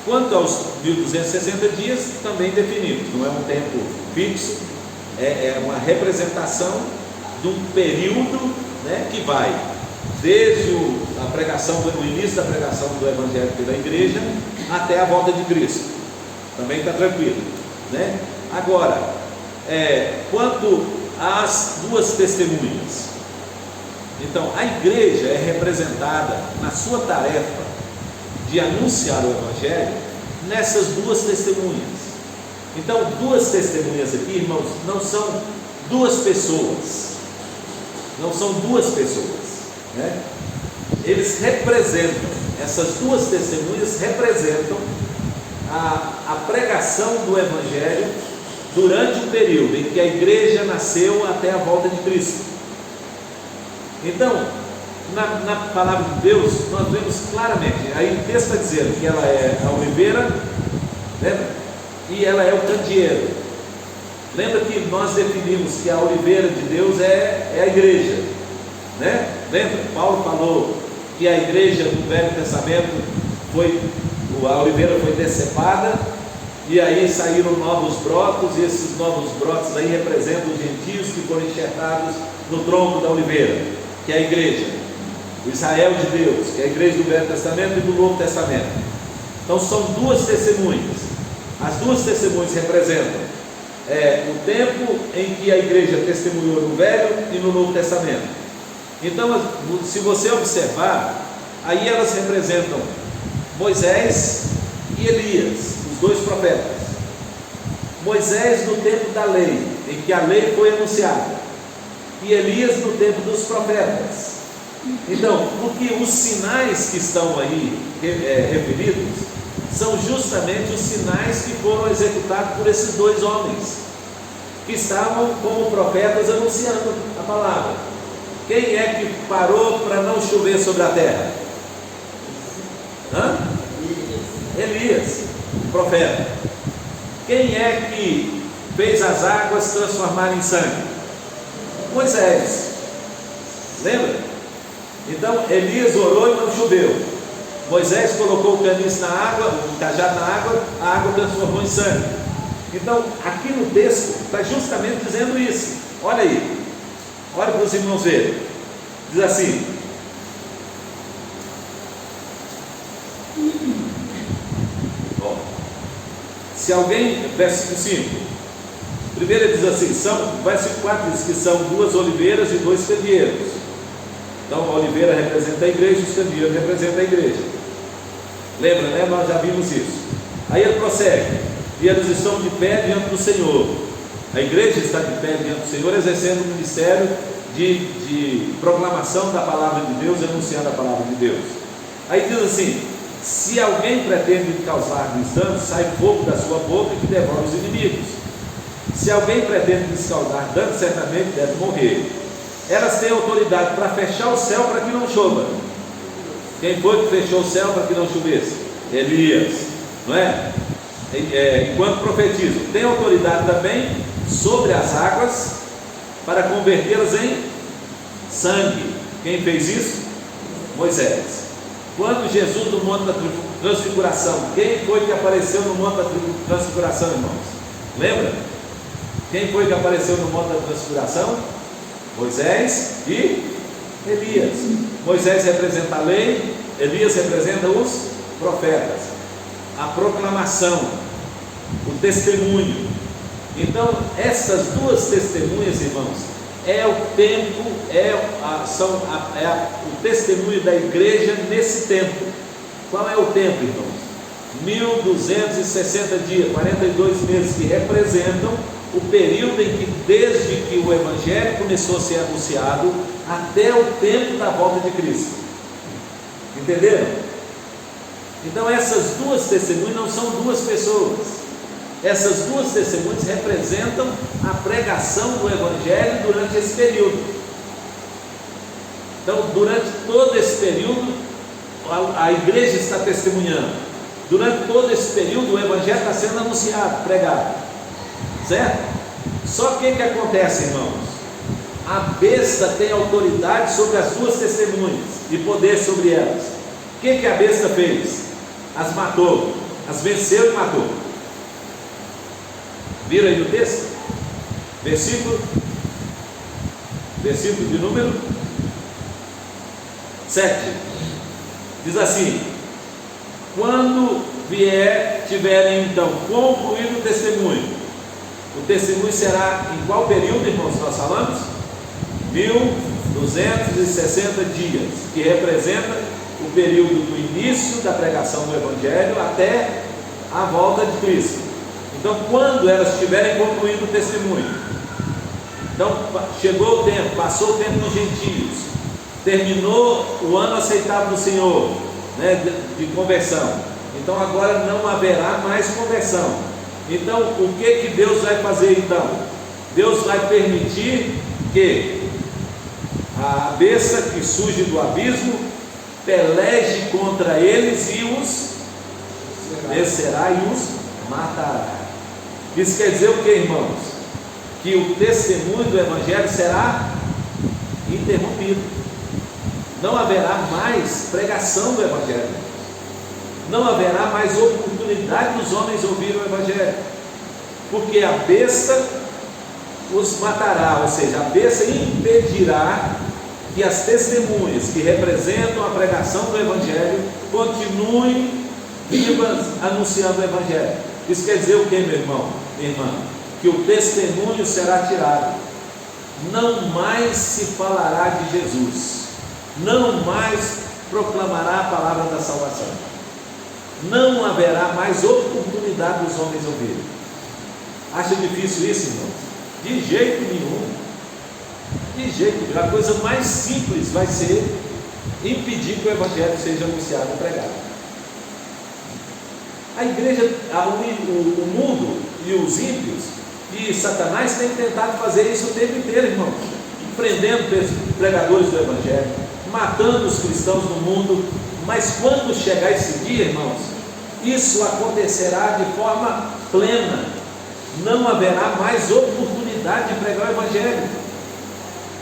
Quanto aos 1260 dias, também definimos, não é um tempo fixo, é uma representação de um período, né, que vai desde a pregação, o início da pregação do Evangelho pela igreja até a volta de Cristo. Também está tranquilo, né? Agora, quanto às duas testemunhas, então a igreja é representada na sua tarefa de anunciar o Evangelho nessas duas testemunhas. Então, duas testemunhas aqui, irmãos, não são duas pessoas, né? eles representam, essas duas testemunhas representam a pregação do Evangelho durante o período em que a igreja nasceu até a volta de Cristo. Então, na palavra de Deus, nós vemos claramente, aí o texto está dizendo que ela é a oliveira, lembra? E ela é o candeeiro. Lembra que nós definimos que a oliveira de Deus é a igreja, né? Lembra? Paulo falou que a igreja do Velho Testamento a oliveira foi decepada, e aí saíram novos brotos, e esses novos brotos aí representam os gentios que foram enxertados no tronco da oliveira, que é a igreja, o Israel de Deus, que é a igreja do Velho Testamento e do Novo Testamento. Então são duas testemunhas. As duas testemunhas representam o tempo em que a igreja testemunhou no Velho e no Novo Testamento. Então, se você observar, aí elas representam Moisés e Elias, os dois profetas. Moisés no tempo da lei, em que a lei foi anunciada, e Elias no tempo dos profetas. Então, porque os sinais que estão aí referidos são justamente os sinais que foram executados por esses dois homens, que estavam como profetas anunciando a palavra. Quem é que parou para não chover sobre a terra? Elias, profeta. Quem é que fez as águas transformarem em sangue? Moisés. Lembra? Então Elias orou e não choveu. Moisés colocou o caniço na água, o cajado na água, a água transformou em sangue. Então, aqui no texto está justamente dizendo isso. Olha aí, olha para os irmãos verem. Diz assim: se alguém, versículo 5, primeiro ele diz assim, versículo 4 diz que são duas oliveiras e dois candeeiros. Então a oliveira representa a igreja e os candeeiros representam a igreja. Lembra, né? Nós já vimos isso. Aí ele prossegue: e eles estão de pé diante do Senhor. A igreja está de pé diante do Senhor, exercendo o ministério de proclamação da palavra de Deus, anunciando a palavra de Deus. Aí diz assim: se alguém pretende causar-lhes dano, sai fogo da sua boca que devora os inimigos. Se alguém pretende lhes causar dano, certamente deve morrer. Elas têm autoridade para fechar o céu para que não chova. Quem foi que fechou o céu para que não chovesse? Elias, não é? Enquanto profetizam, tem autoridade também sobre as águas para convertê-las em sangue. Quem fez isso? Moisés. Quando Jesus no monte da transfiguração, quem foi que apareceu no monte da transfiguração, irmãos? Lembra? Quem foi que apareceu no monte da transfiguração? Moisés e Elias. Moisés representa a lei, Elias representa os profetas, a proclamação, o testemunho. Então, essas duas testemunhas, irmãos, é o tempo, o testemunho da igreja nesse tempo. Qual é o tempo, irmãos? 1260 dias, 42 meses, que representam o período em que, desde que o Evangelho começou a ser anunciado, até o tempo da volta de Cristo. Entenderam? Então essas duas testemunhas não são duas pessoas. Essas duas testemunhas representam a pregação do Evangelho durante esse período. Então, durante todo esse período, a igreja está testemunhando. Durante todo esse período, o Evangelho está sendo anunciado, pregado. Certo? Só que o que acontece, irmãos? A besta tem autoridade sobre as duas testemunhas e poder sobre elas. O que a besta fez? As matou, as venceu e matou. Vira aí o texto, versículo de número 7, diz assim: quando tiverem então concluído o testemunho será em qual período, irmãos, nós falamos? 1260 dias, que representa o período do início da pregação do Evangelho até a volta de Cristo. Então, quando elas tiverem concluído o testemunho, então chegou o tempo, passou o tempo dos gentios, terminou o ano aceitável do Senhor, né, de conversão. Então agora não haverá mais conversão. Então o que Deus vai fazer então? Deus vai permitir que a besta que surge do abismo peleje contra eles e os vencerá e os matará. Isso quer dizer o que, irmãos? Que o testemunho do Evangelho será interrompido. Não haverá mais pregação do Evangelho. Não haverá mais oportunidade dos homens ouvirem o Evangelho. Porque a besta os matará, ou seja, a besta impedirá que as testemunhas que representam a pregação do Evangelho continuem vivas anunciando o Evangelho. Isso quer dizer o que, meu irmão, minha irmã? Que o testemunho será tirado. Não mais se falará de Jesus. Não mais proclamará a palavra da salvação. Não haverá mais oportunidade dos homens ouvirem. Acha difícil isso, irmãos? De jeito nenhum. De jeito nenhum. A coisa mais simples vai ser impedir que o Evangelho seja anunciado e pregado. A igreja, o mundo e os ímpios e Satanás têm tentado fazer isso o tempo inteiro, irmãos, prendendo pregadores do Evangelho, matando os cristãos no mundo. Mas quando chegar esse dia, irmãos, isso acontecerá de forma plena. Não haverá mais oportunidade de pregar o Evangelho.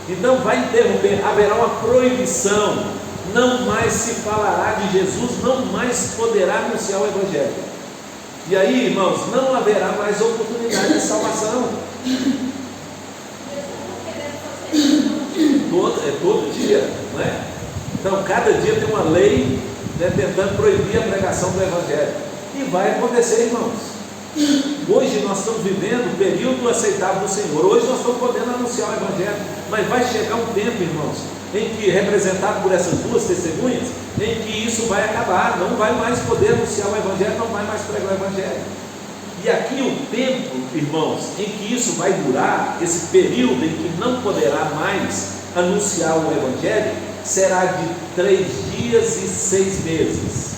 Então vai interromper, haverá uma proibição. Não mais se falará de Jesus, não mais poderá anunciar o Evangelho. E aí, irmãos, não haverá mais oportunidade de salvação. Todo dia, não é? Então, cada dia tem uma lei, né, tentando proibir a pregação do Evangelho. E vai acontecer, irmãos. Hoje nós estamos vivendo o período aceitável do Senhor. Hoje nós estamos podendo anunciar o Evangelho. Mas vai chegar um tempo, irmãos, em que, representado por essas duas testemunhas, em que isso vai acabar, não vai mais poder anunciar o Evangelho, não vai mais pregar o Evangelho. E aqui o tempo, irmãos, em que isso vai durar, esse período em que não poderá mais anunciar o Evangelho, será de 3 dias e 6 meses,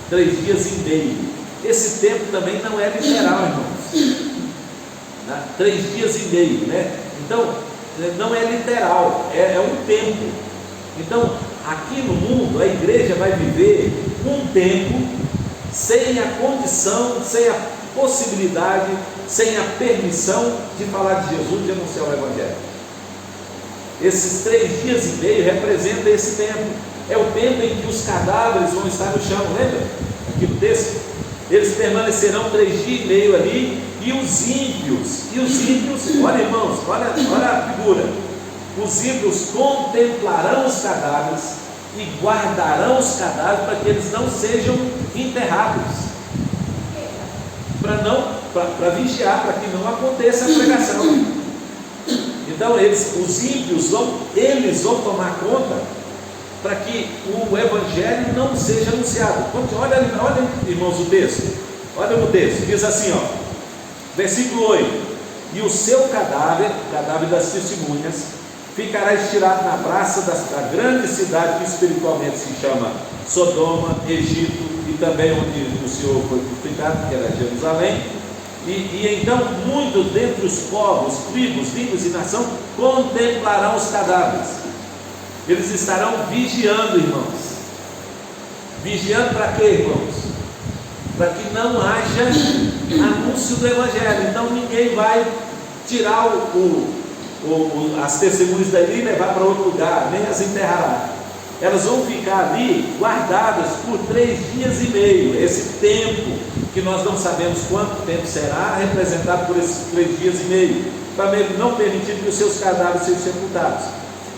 3 dias e meio. Esse tempo também não é literal, irmãos, 3 dias e meio, né? Então, não é literal, é um tempo. Então, aqui no mundo, a igreja vai viver um tempo sem a condição, sem a possibilidade, sem a permissão de falar de Jesus, de anunciar o Evangelho. Esses 3 dias e meio representam esse tempo. É o tempo em que os cadáveres vão estar no chão, lembra? Aqui no texto. Eles permanecerão 3 dias e meio ali. E os ímpios, olha, irmãos, olha a figura. Os ímpios contemplarão os cadáveres e guardarão os cadáveres para que eles não sejam enterrados, para vigiar, para que não aconteça a pregação. Então os ímpios vão tomar conta para que o Evangelho não seja anunciado. Olha, irmãos, o texto. Olha o texto, diz assim, ó. Versículo 8: e o seu cadáver, cadáver das testemunhas, ficará estirado na praça da grande cidade que espiritualmente se chama Sodoma, Egito, e também onde o Senhor foi crucificado, que era Jerusalém. E então muitos dentre os povos, tribos, línguas e nação contemplarão os cadáveres. Eles estarão vigiando, irmãos. Vigiando para quê, irmãos? Para que não haja anúncio do Evangelho. Então ninguém vai tirar as testemunhas dali e levar para outro lugar, nem as enterrará. Elas vão ficar ali guardadas por 3 dias e meio. Esse tempo, que nós não sabemos quanto tempo será, representado por esses 3 dias e meio, para não permitir que os seus cadáveres sejam sepultados.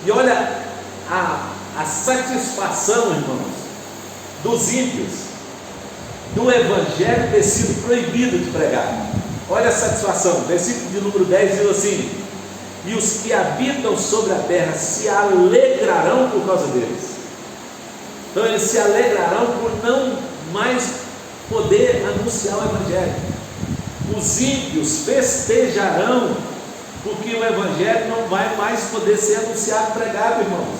E olha a satisfação, irmãos, dos ímpios, do Evangelho ter sido proibido de pregar. Olha a satisfação. Versículo de número 10 diz assim: e os que habitam sobre a terra se alegrarão por causa deles. Então eles se alegrarão por não mais poder anunciar o Evangelho. Os ímpios festejarão porque o Evangelho não vai mais poder ser anunciado e pregado, irmãos.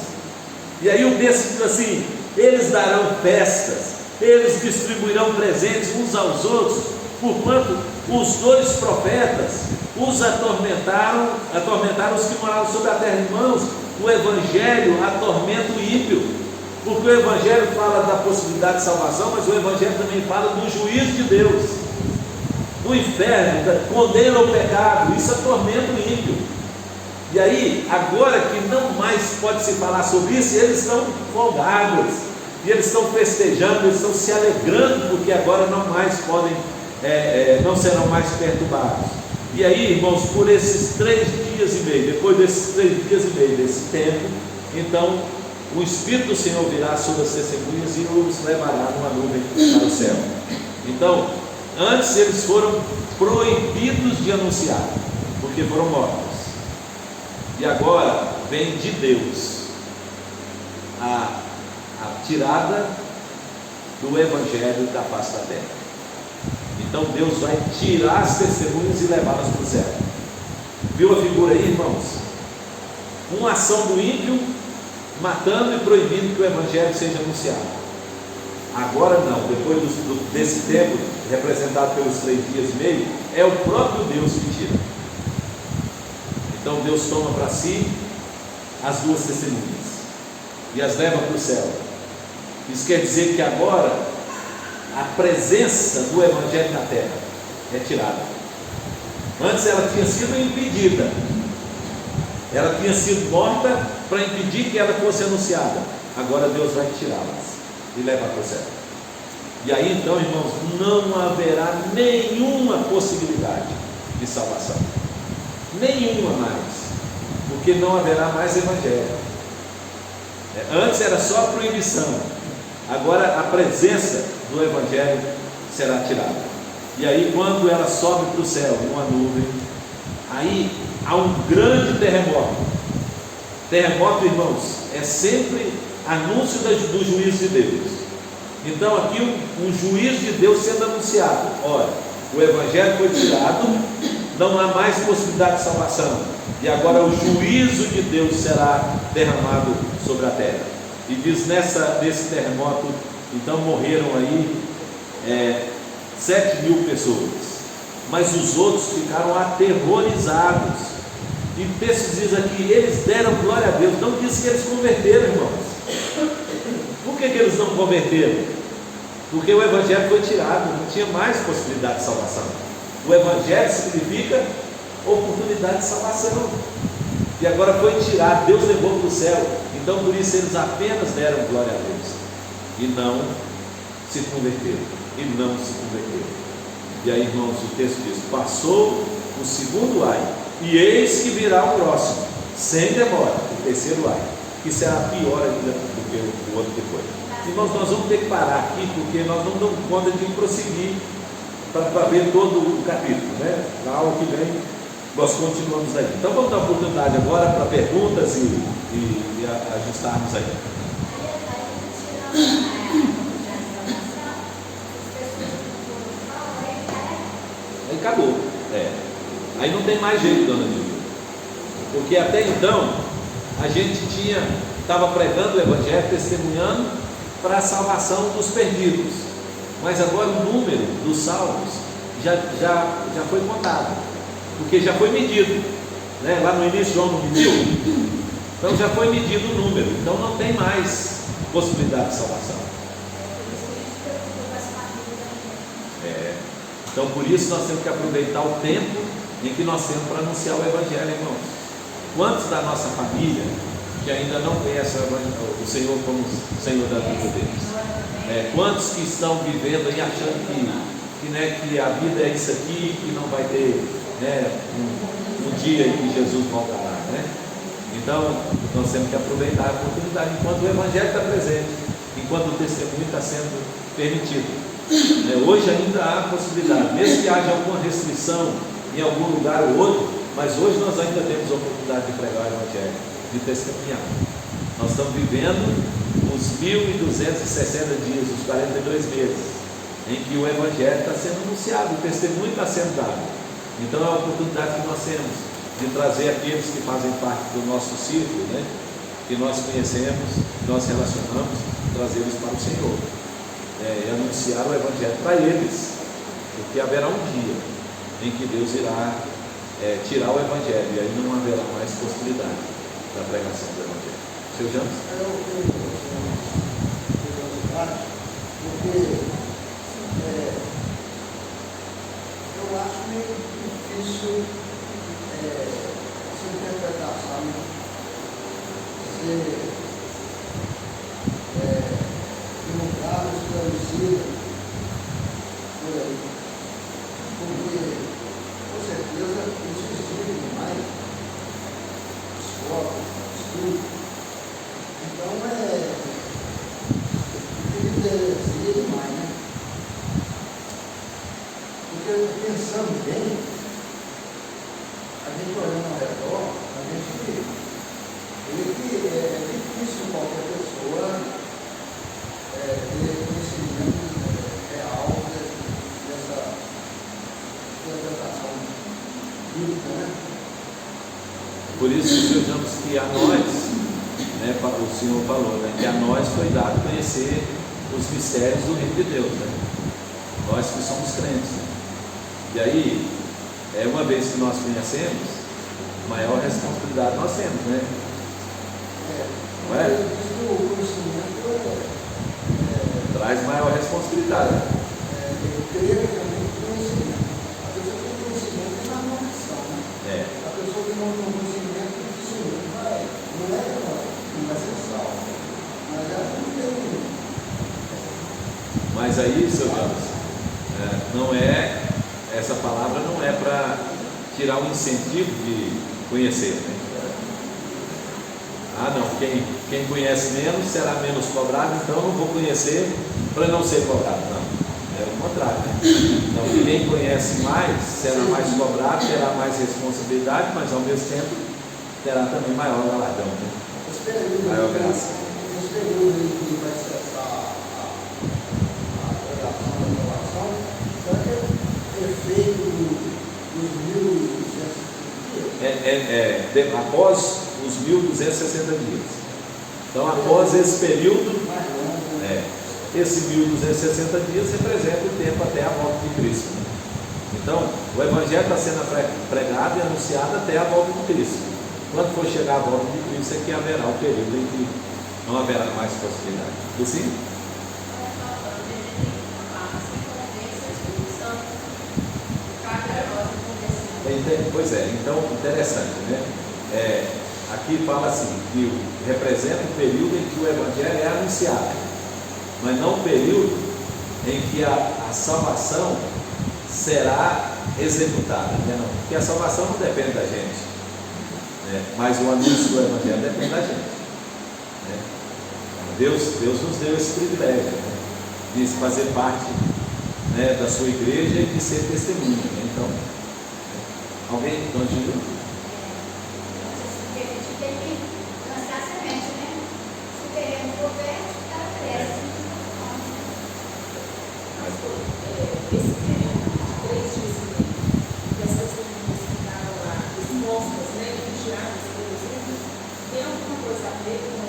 E aí o texto diz assim: eles darão festas, eles distribuirão presentes uns aos outros, porquanto os dois profetas os atormentaram os que moravam sobre a terra. Irmãos, o Evangelho atormenta o ímpio, porque o Evangelho fala da possibilidade de salvação, mas o Evangelho também fala do juízo de Deus, do inferno, condena o pecado. Isso atormenta o ímpio. E aí, agora que não mais pode se falar sobre isso, eles estão folgados, e eles estão festejando, eles estão se alegrando, porque agora não mais podem, não serão mais perturbados. E aí, irmãos, por esses 3 dias e meio, depois desses 3 dias e meio, desse tempo, então o Espírito do Senhor virá sobre as testemunhas e os levará numa nuvem para o céu. Então, antes eles foram proibidos de anunciar, porque foram mortos. E agora vem de Deus a tirada do Evangelho da face da terra. Então Deus vai tirar as testemunhas e levá-las para o céu. Viu a figura aí, irmãos? Uma ação do ímpio matando e proibindo que o Evangelho seja anunciado. Agora não, depois desse tempo representado pelos 3 dias e meio, é o próprio Deus que tira. Então Deus toma para si as 2 testemunhas e as leva para o céu. Isso quer dizer que agora a presença do Evangelho na terra é tirada. Antes ela tinha sido impedida, ela tinha sido morta para impedir que ela fosse anunciada. Agora Deus vai tirá-las e levar para o céu. E aí então, irmãos, não haverá nenhuma possibilidade de salvação, nenhuma mais, porque não haverá mais Evangelho. Antes era só a proibição, agora a presença do Evangelho será tirada. E aí, quando ela sobe para o céu numa nuvem, aí há um grande terremoto. Terremoto, irmãos, é sempre anúncio do juízo de Deus. Então aqui um juízo de Deus sendo anunciado. Olha, o Evangelho foi tirado, não há mais possibilidade de salvação, e agora o juízo de Deus será derramado sobre a terra. E diz nesse terremoto, então morreram aí 7.000 pessoas, mas os outros ficaram aterrorizados. E o texto diz aqui, eles deram glória a Deus. Não diz que eles converteram, irmãos. Por que eles não converteram? Porque o Evangelho foi tirado, não tinha mais possibilidade de salvação. O Evangelho significa oportunidade de salvação, e agora foi tirado, Deus levou para o céu. Então por isso eles apenas deram glória a Deus e não se converteram, E aí, irmãos, o texto diz: passou o segundo ai, e eis que virá o próximo, sem demora, o terceiro ai, que será pior ainda do que o outro que foi. Irmãos, nós vamos ter que parar aqui, porque nós não damos conta de prosseguir para ver todo o capítulo, né? Na aula que vem nós continuamos aí. Então vamos dar a oportunidade agora para perguntas e ajustarmos aí. Aí acabou. Aí não tem mais jeito, dona Nilda. Porque até então a gente estava pregando o Evangelho, testemunhando para a salvação dos perdidos. Mas agora o número dos salvos já foi contado, porque já foi medido, né? Lá no início João não mediu, então já foi medido o número, então não tem mais possibilidade de salvação. Então por isso nós temos que aproveitar o tempo em que nós temos para anunciar o Evangelho, irmãos. Quantos da nossa família que ainda não conhecem o Senhor como Senhor da vida deles? Quantos que estão vivendo e achando que a vida é isso aqui, que não vai ter um dia em que Jesus voltará, né? Então nós temos que aproveitar a oportunidade enquanto o Evangelho está presente, enquanto o testemunho está sendo permitido. Hoje ainda há possibilidade, mesmo que haja alguma restrição em algum lugar ou outro, mas hoje nós ainda temos a oportunidade de pregar o Evangelho, de testemunhar. Nós estamos vivendo os 1.260 dias, os 42 meses, em que o Evangelho está sendo anunciado, o testemunho está sendo dado. Então é a oportunidade que nós temos de trazer aqueles que fazem parte do nosso círculo, né? que nós conhecemos, que nós relacionamos, trazê-los para o Senhor, e anunciar o Evangelho para eles, porque haverá um dia em que Deus irá tirar o Evangelho, e aí não haverá mais possibilidade da pregação do Evangelho. Seu James? Eu tenho curiosidade, porque eu acho meio difícil essa interpretação ser de lugar esclarecido por aí. Porque, com certeza, isso exige demais escola, estudo. Então, seria demais, né? Porque, pensando bem, a gente olhando ao redor, a gente vê que é difícil qualquer pessoa ter conhecimento real dessa interpretação bíblica, né? Por isso dizemos que a nós, o Senhor falou, que a nós foi dado conhecer os mistérios do reino de Deus, nós que somos crentes. E aí, uma vez que nós conhecemos, maior responsabilidade nós temos, não é? O conhecimento Traz maior responsabilidade. eu creio que é muito conhecimento. A pessoa que tem conhecimento tem uma condição, né? A pessoa que não tem conhecimento dificilmente não vai ser salva. Mas ela não tem. Mas aí, seu Deus, essa palavra não é para tirar o incentivo de conhecer, não, quem conhece menos será menos cobrado, então eu não vou conhecer para não ser cobrado. Não, é o contrário, Então, quem conhece mais será mais cobrado, terá mais responsabilidade, mas ao mesmo tempo terá também maior galardão, maior graça. Esse período que vai cessar a pregação da renovação, será que é efeito dos 1.260 dias? Após os 1.260 dias. Então, após esse período, esse 1.260 dias representa o tempo até a volta de Cristo. Então, o Evangelho está sendo pregado e anunciado até a volta de Cristo. Quando for chegar a volta de Cristo, é que haverá o período em que não haverá mais possibilidade. Sim? Pois é, então interessante, aqui fala assim, que representa o período em que o Evangelho é anunciado, mas não o período em que a salvação será executada, porque a salvação não depende da gente, mas o anúncio do Evangelho depende da gente. Deus nos deu esse privilégio, de fazer parte da sua igreja e de ser testemunha. Então, alguém continua? A gente tem que lançar a semente, Se o terreno for verde, ela cresce. Esse período de 3 dias e meio, essas meninas ficaram lá expostas, vigiadas pelos índios, tem alguma coisa a ver com,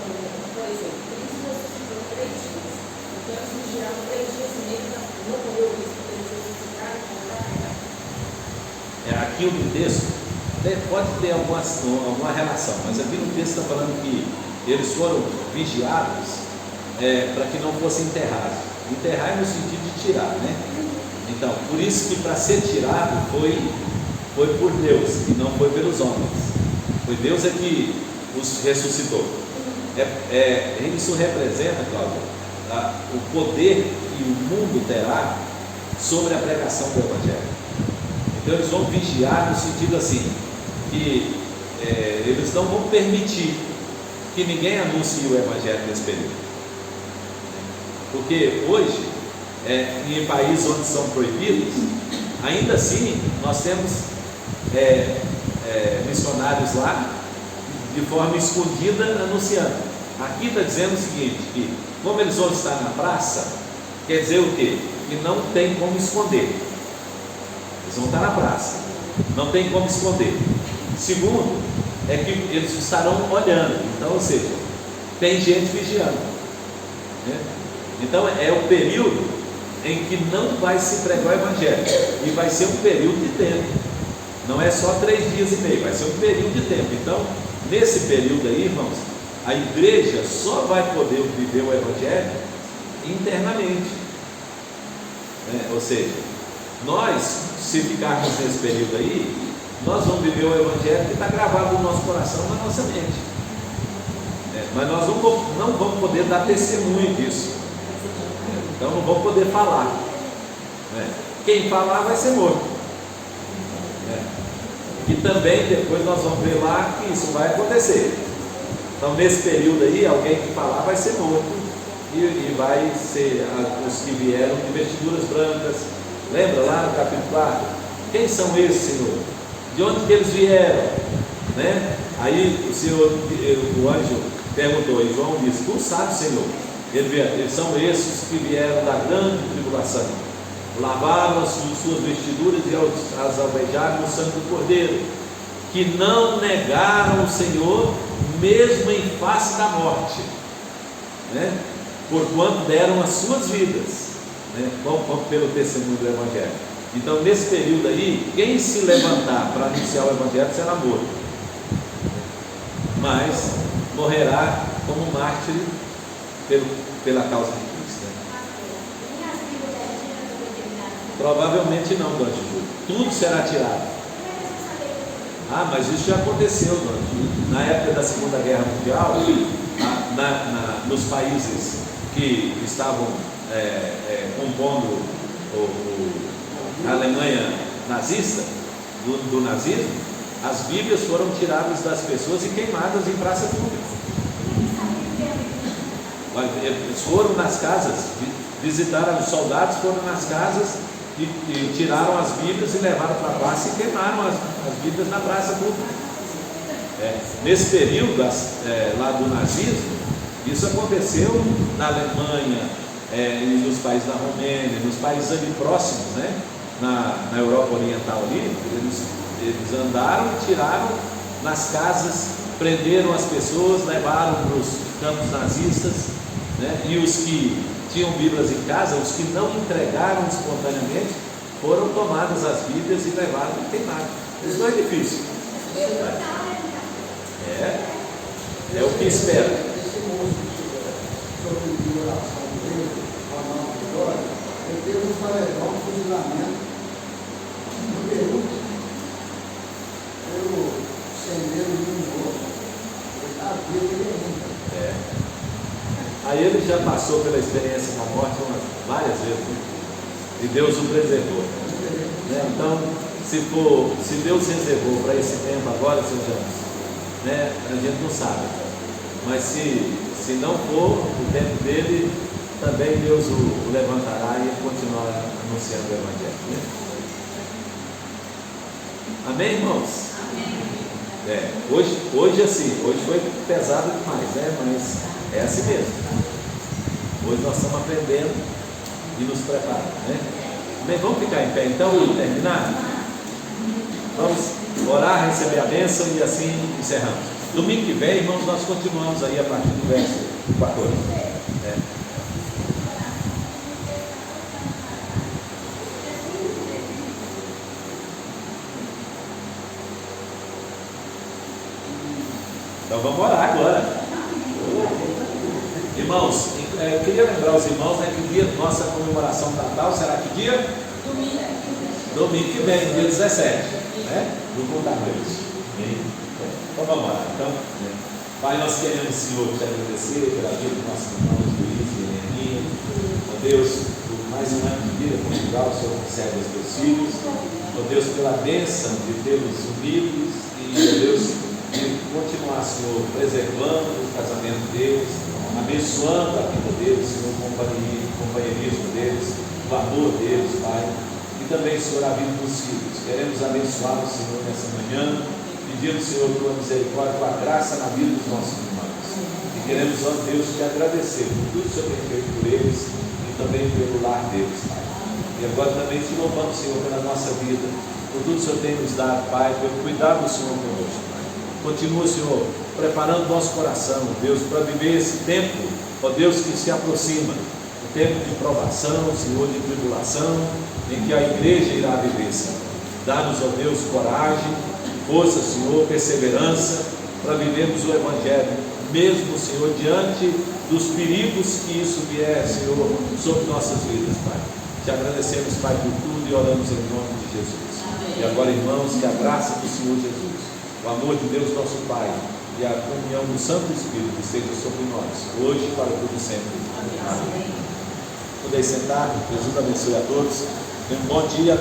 por exemplo, Cristo ressuscitou 3 dias. Então eles vigiaram 3 dias e meio, não correu o risco de eles ressuscitarem e voltar. Aqui no texto pode ter alguma relação, mas aqui no texto está falando que eles foram vigiados para que não fossem enterrados. Enterrar é no sentido de tirar, Então, por isso que para ser tirado foi por Deus e não foi pelos homens. Foi Deus que os ressuscitou. Isso representa, Cláudio, o poder que o mundo terá sobre a pregação do Evangelho. Então eles vão vigiar no sentido assim, que eles não vão permitir que ninguém anuncie o Evangelho nesse período. Porque hoje, em países onde são proibidos, ainda assim nós temos missionários lá, de forma escondida, anunciando. Aqui está dizendo o seguinte, que como eles vão estar na praça, quer dizer o quê? Que não tem como esconder. Eles vão estar na praça, não tem como esconder. Segundo, é que eles estarão olhando. Então, ou seja, tem gente vigiando, né? Então é o período em que não vai se pregar o Evangelho, e vai ser um período de tempo, não é só 3 dias e meio, vai ser um período de tempo. Então, nesse período aí, irmãos, a igreja só vai poder viver o Evangelho internamente, né? Ou seja, nós, se ficarmos nesse período aí, nós vamos viver o Evangelho que está gravado no nosso coração, na nossa mente, mas nós não vamos poder dar testemunho disso, então não vamos poder falar, né? Quem falar vai ser morto, né? E também depois nós vamos ver lá que isso vai acontecer. Então nesse período aí, alguém que falar vai ser morto, e vai ser os que vieram de vestiduras brancas. Lembra lá no capítulo 4? Quem são esses, Senhor? De onde que eles vieram? Né? Aí o Senhor, o anjo perguntou, e João disse: tu sabes, Senhor. Eles são esses que vieram da grande tribulação, lavaram as suas vestiduras e as alvejaram no sangue do Cordeiro, que não negaram o Senhor mesmo em face da morte, né? Porquanto deram as suas vidas, né? Pelo testemunho do Evangelho. Então nesse período aí, quem se levantar para anunciar o Evangelho será morto, mas morrerá como mártir pela causa de Cristo, né? Provavelmente não, Dona Júlia. Tudo será tirado. Mas isso já aconteceu, Dona Júlia. Na época da Segunda Guerra Mundial, nos países que estavam compondo a Alemanha nazista, do nazismo, as Bíblias foram tiradas das pessoas e queimadas em praça pública. Eles foram nas casas, visitaram os soldados, foram nas casas e tiraram as Bíblias e levaram para a praça e queimaram as Bíblias na praça pública. Nesse período lá do nazismo, isso aconteceu na Alemanha, e nos países da Romênia, nos países ali próximos, né? Na Europa Oriental ali, eles andaram e tiraram nas casas, prenderam as pessoas, levaram para os campos nazistas, né? E os que tinham Bíblias em casa, os que não entregaram espontaneamente, foram tomadas as Bíblias e levadas e queimadas. Isso não é difícil. É o que espera. Esse moço que sobre oração dele, falando de glória, ele teve um paredão, um fuzilamento no Peru, pelo sendeiro de um outro. Ele está vivo ainda. Aí ele já passou pela experiência da morte várias vezes, né? E Deus o preservou, né? Então, se Deus reservou para esse tempo agora, seus anos, né? A gente não sabe, mas se não for o tempo dele, também Deus o levantará e continuará anunciando o Evangelho, né? Amém, irmãos? Amém. Hoje foi pesado demais, né? Mas é assim mesmo. Hoje nós estamos aprendendo e nos preparando, né? Bem, vamos ficar em pé então e terminar? Vamos orar, receber a bênção e assim encerramos. Domingo que vem, irmãos, nós continuamos aí a partir do verso 14. Então vamos orar agora. Irmãos, eu queria lembrar os irmãos, né, que o dia da nossa comemoração de Natal será que dia? Domingo que vem, dia 17, né? No culto da noite. Então vamos lá. Então, Pai, nós queremos, Senhor, te agradecer pela vida dos nossos irmãos Luiz e Heleninha. Ó Deus, por mais um ano de vida conjugal, o Senhor concede aos teus filhos. Ó Deus, pela bênção de tê-los unidos e, ó Deus, de continuar, Senhor, preservando o casamento deles, abençoando a vida deles, Senhor, o companheirismo deles, o amor deles, Pai, e também, Senhor, a vida dos filhos. Queremos abençoá-los, Senhor, nessa manhã, pedindo, Senhor, tua misericórdia, tua graça na vida dos nossos irmãos. E queremos, ó Deus, te agradecer por tudo que o Senhor tem feito por eles e também pelo lar deles, Pai. E agora também te louvamos, Senhor, pela nossa vida, por tudo que o Senhor tem nos dado, Pai, pelo cuidado do Senhor conosco, Pai. Continua, Senhor, preparando nosso coração, Deus, para viver esse tempo, ó Deus, que se aproxima, o tempo de provação, Senhor, de tribulação, em que a igreja irá viver, Senhor. Dá-nos, ó Deus, coragem, força, Senhor, perseverança, para vivermos o Evangelho, mesmo, Senhor, diante dos perigos que isso vier, Senhor, sobre nossas vidas, Pai. Te agradecemos, Pai, por tudo e oramos em nome de Jesus. Amém. E agora, irmãos, que a graça do Senhor Jesus, o amor de Deus nosso Pai e a comunhão do Santo Espírito seja sobre nós, hoje e para todo sempre. Amém. Podeis sentar, Jesus abençoe a todos. Tenham um bom dia. Até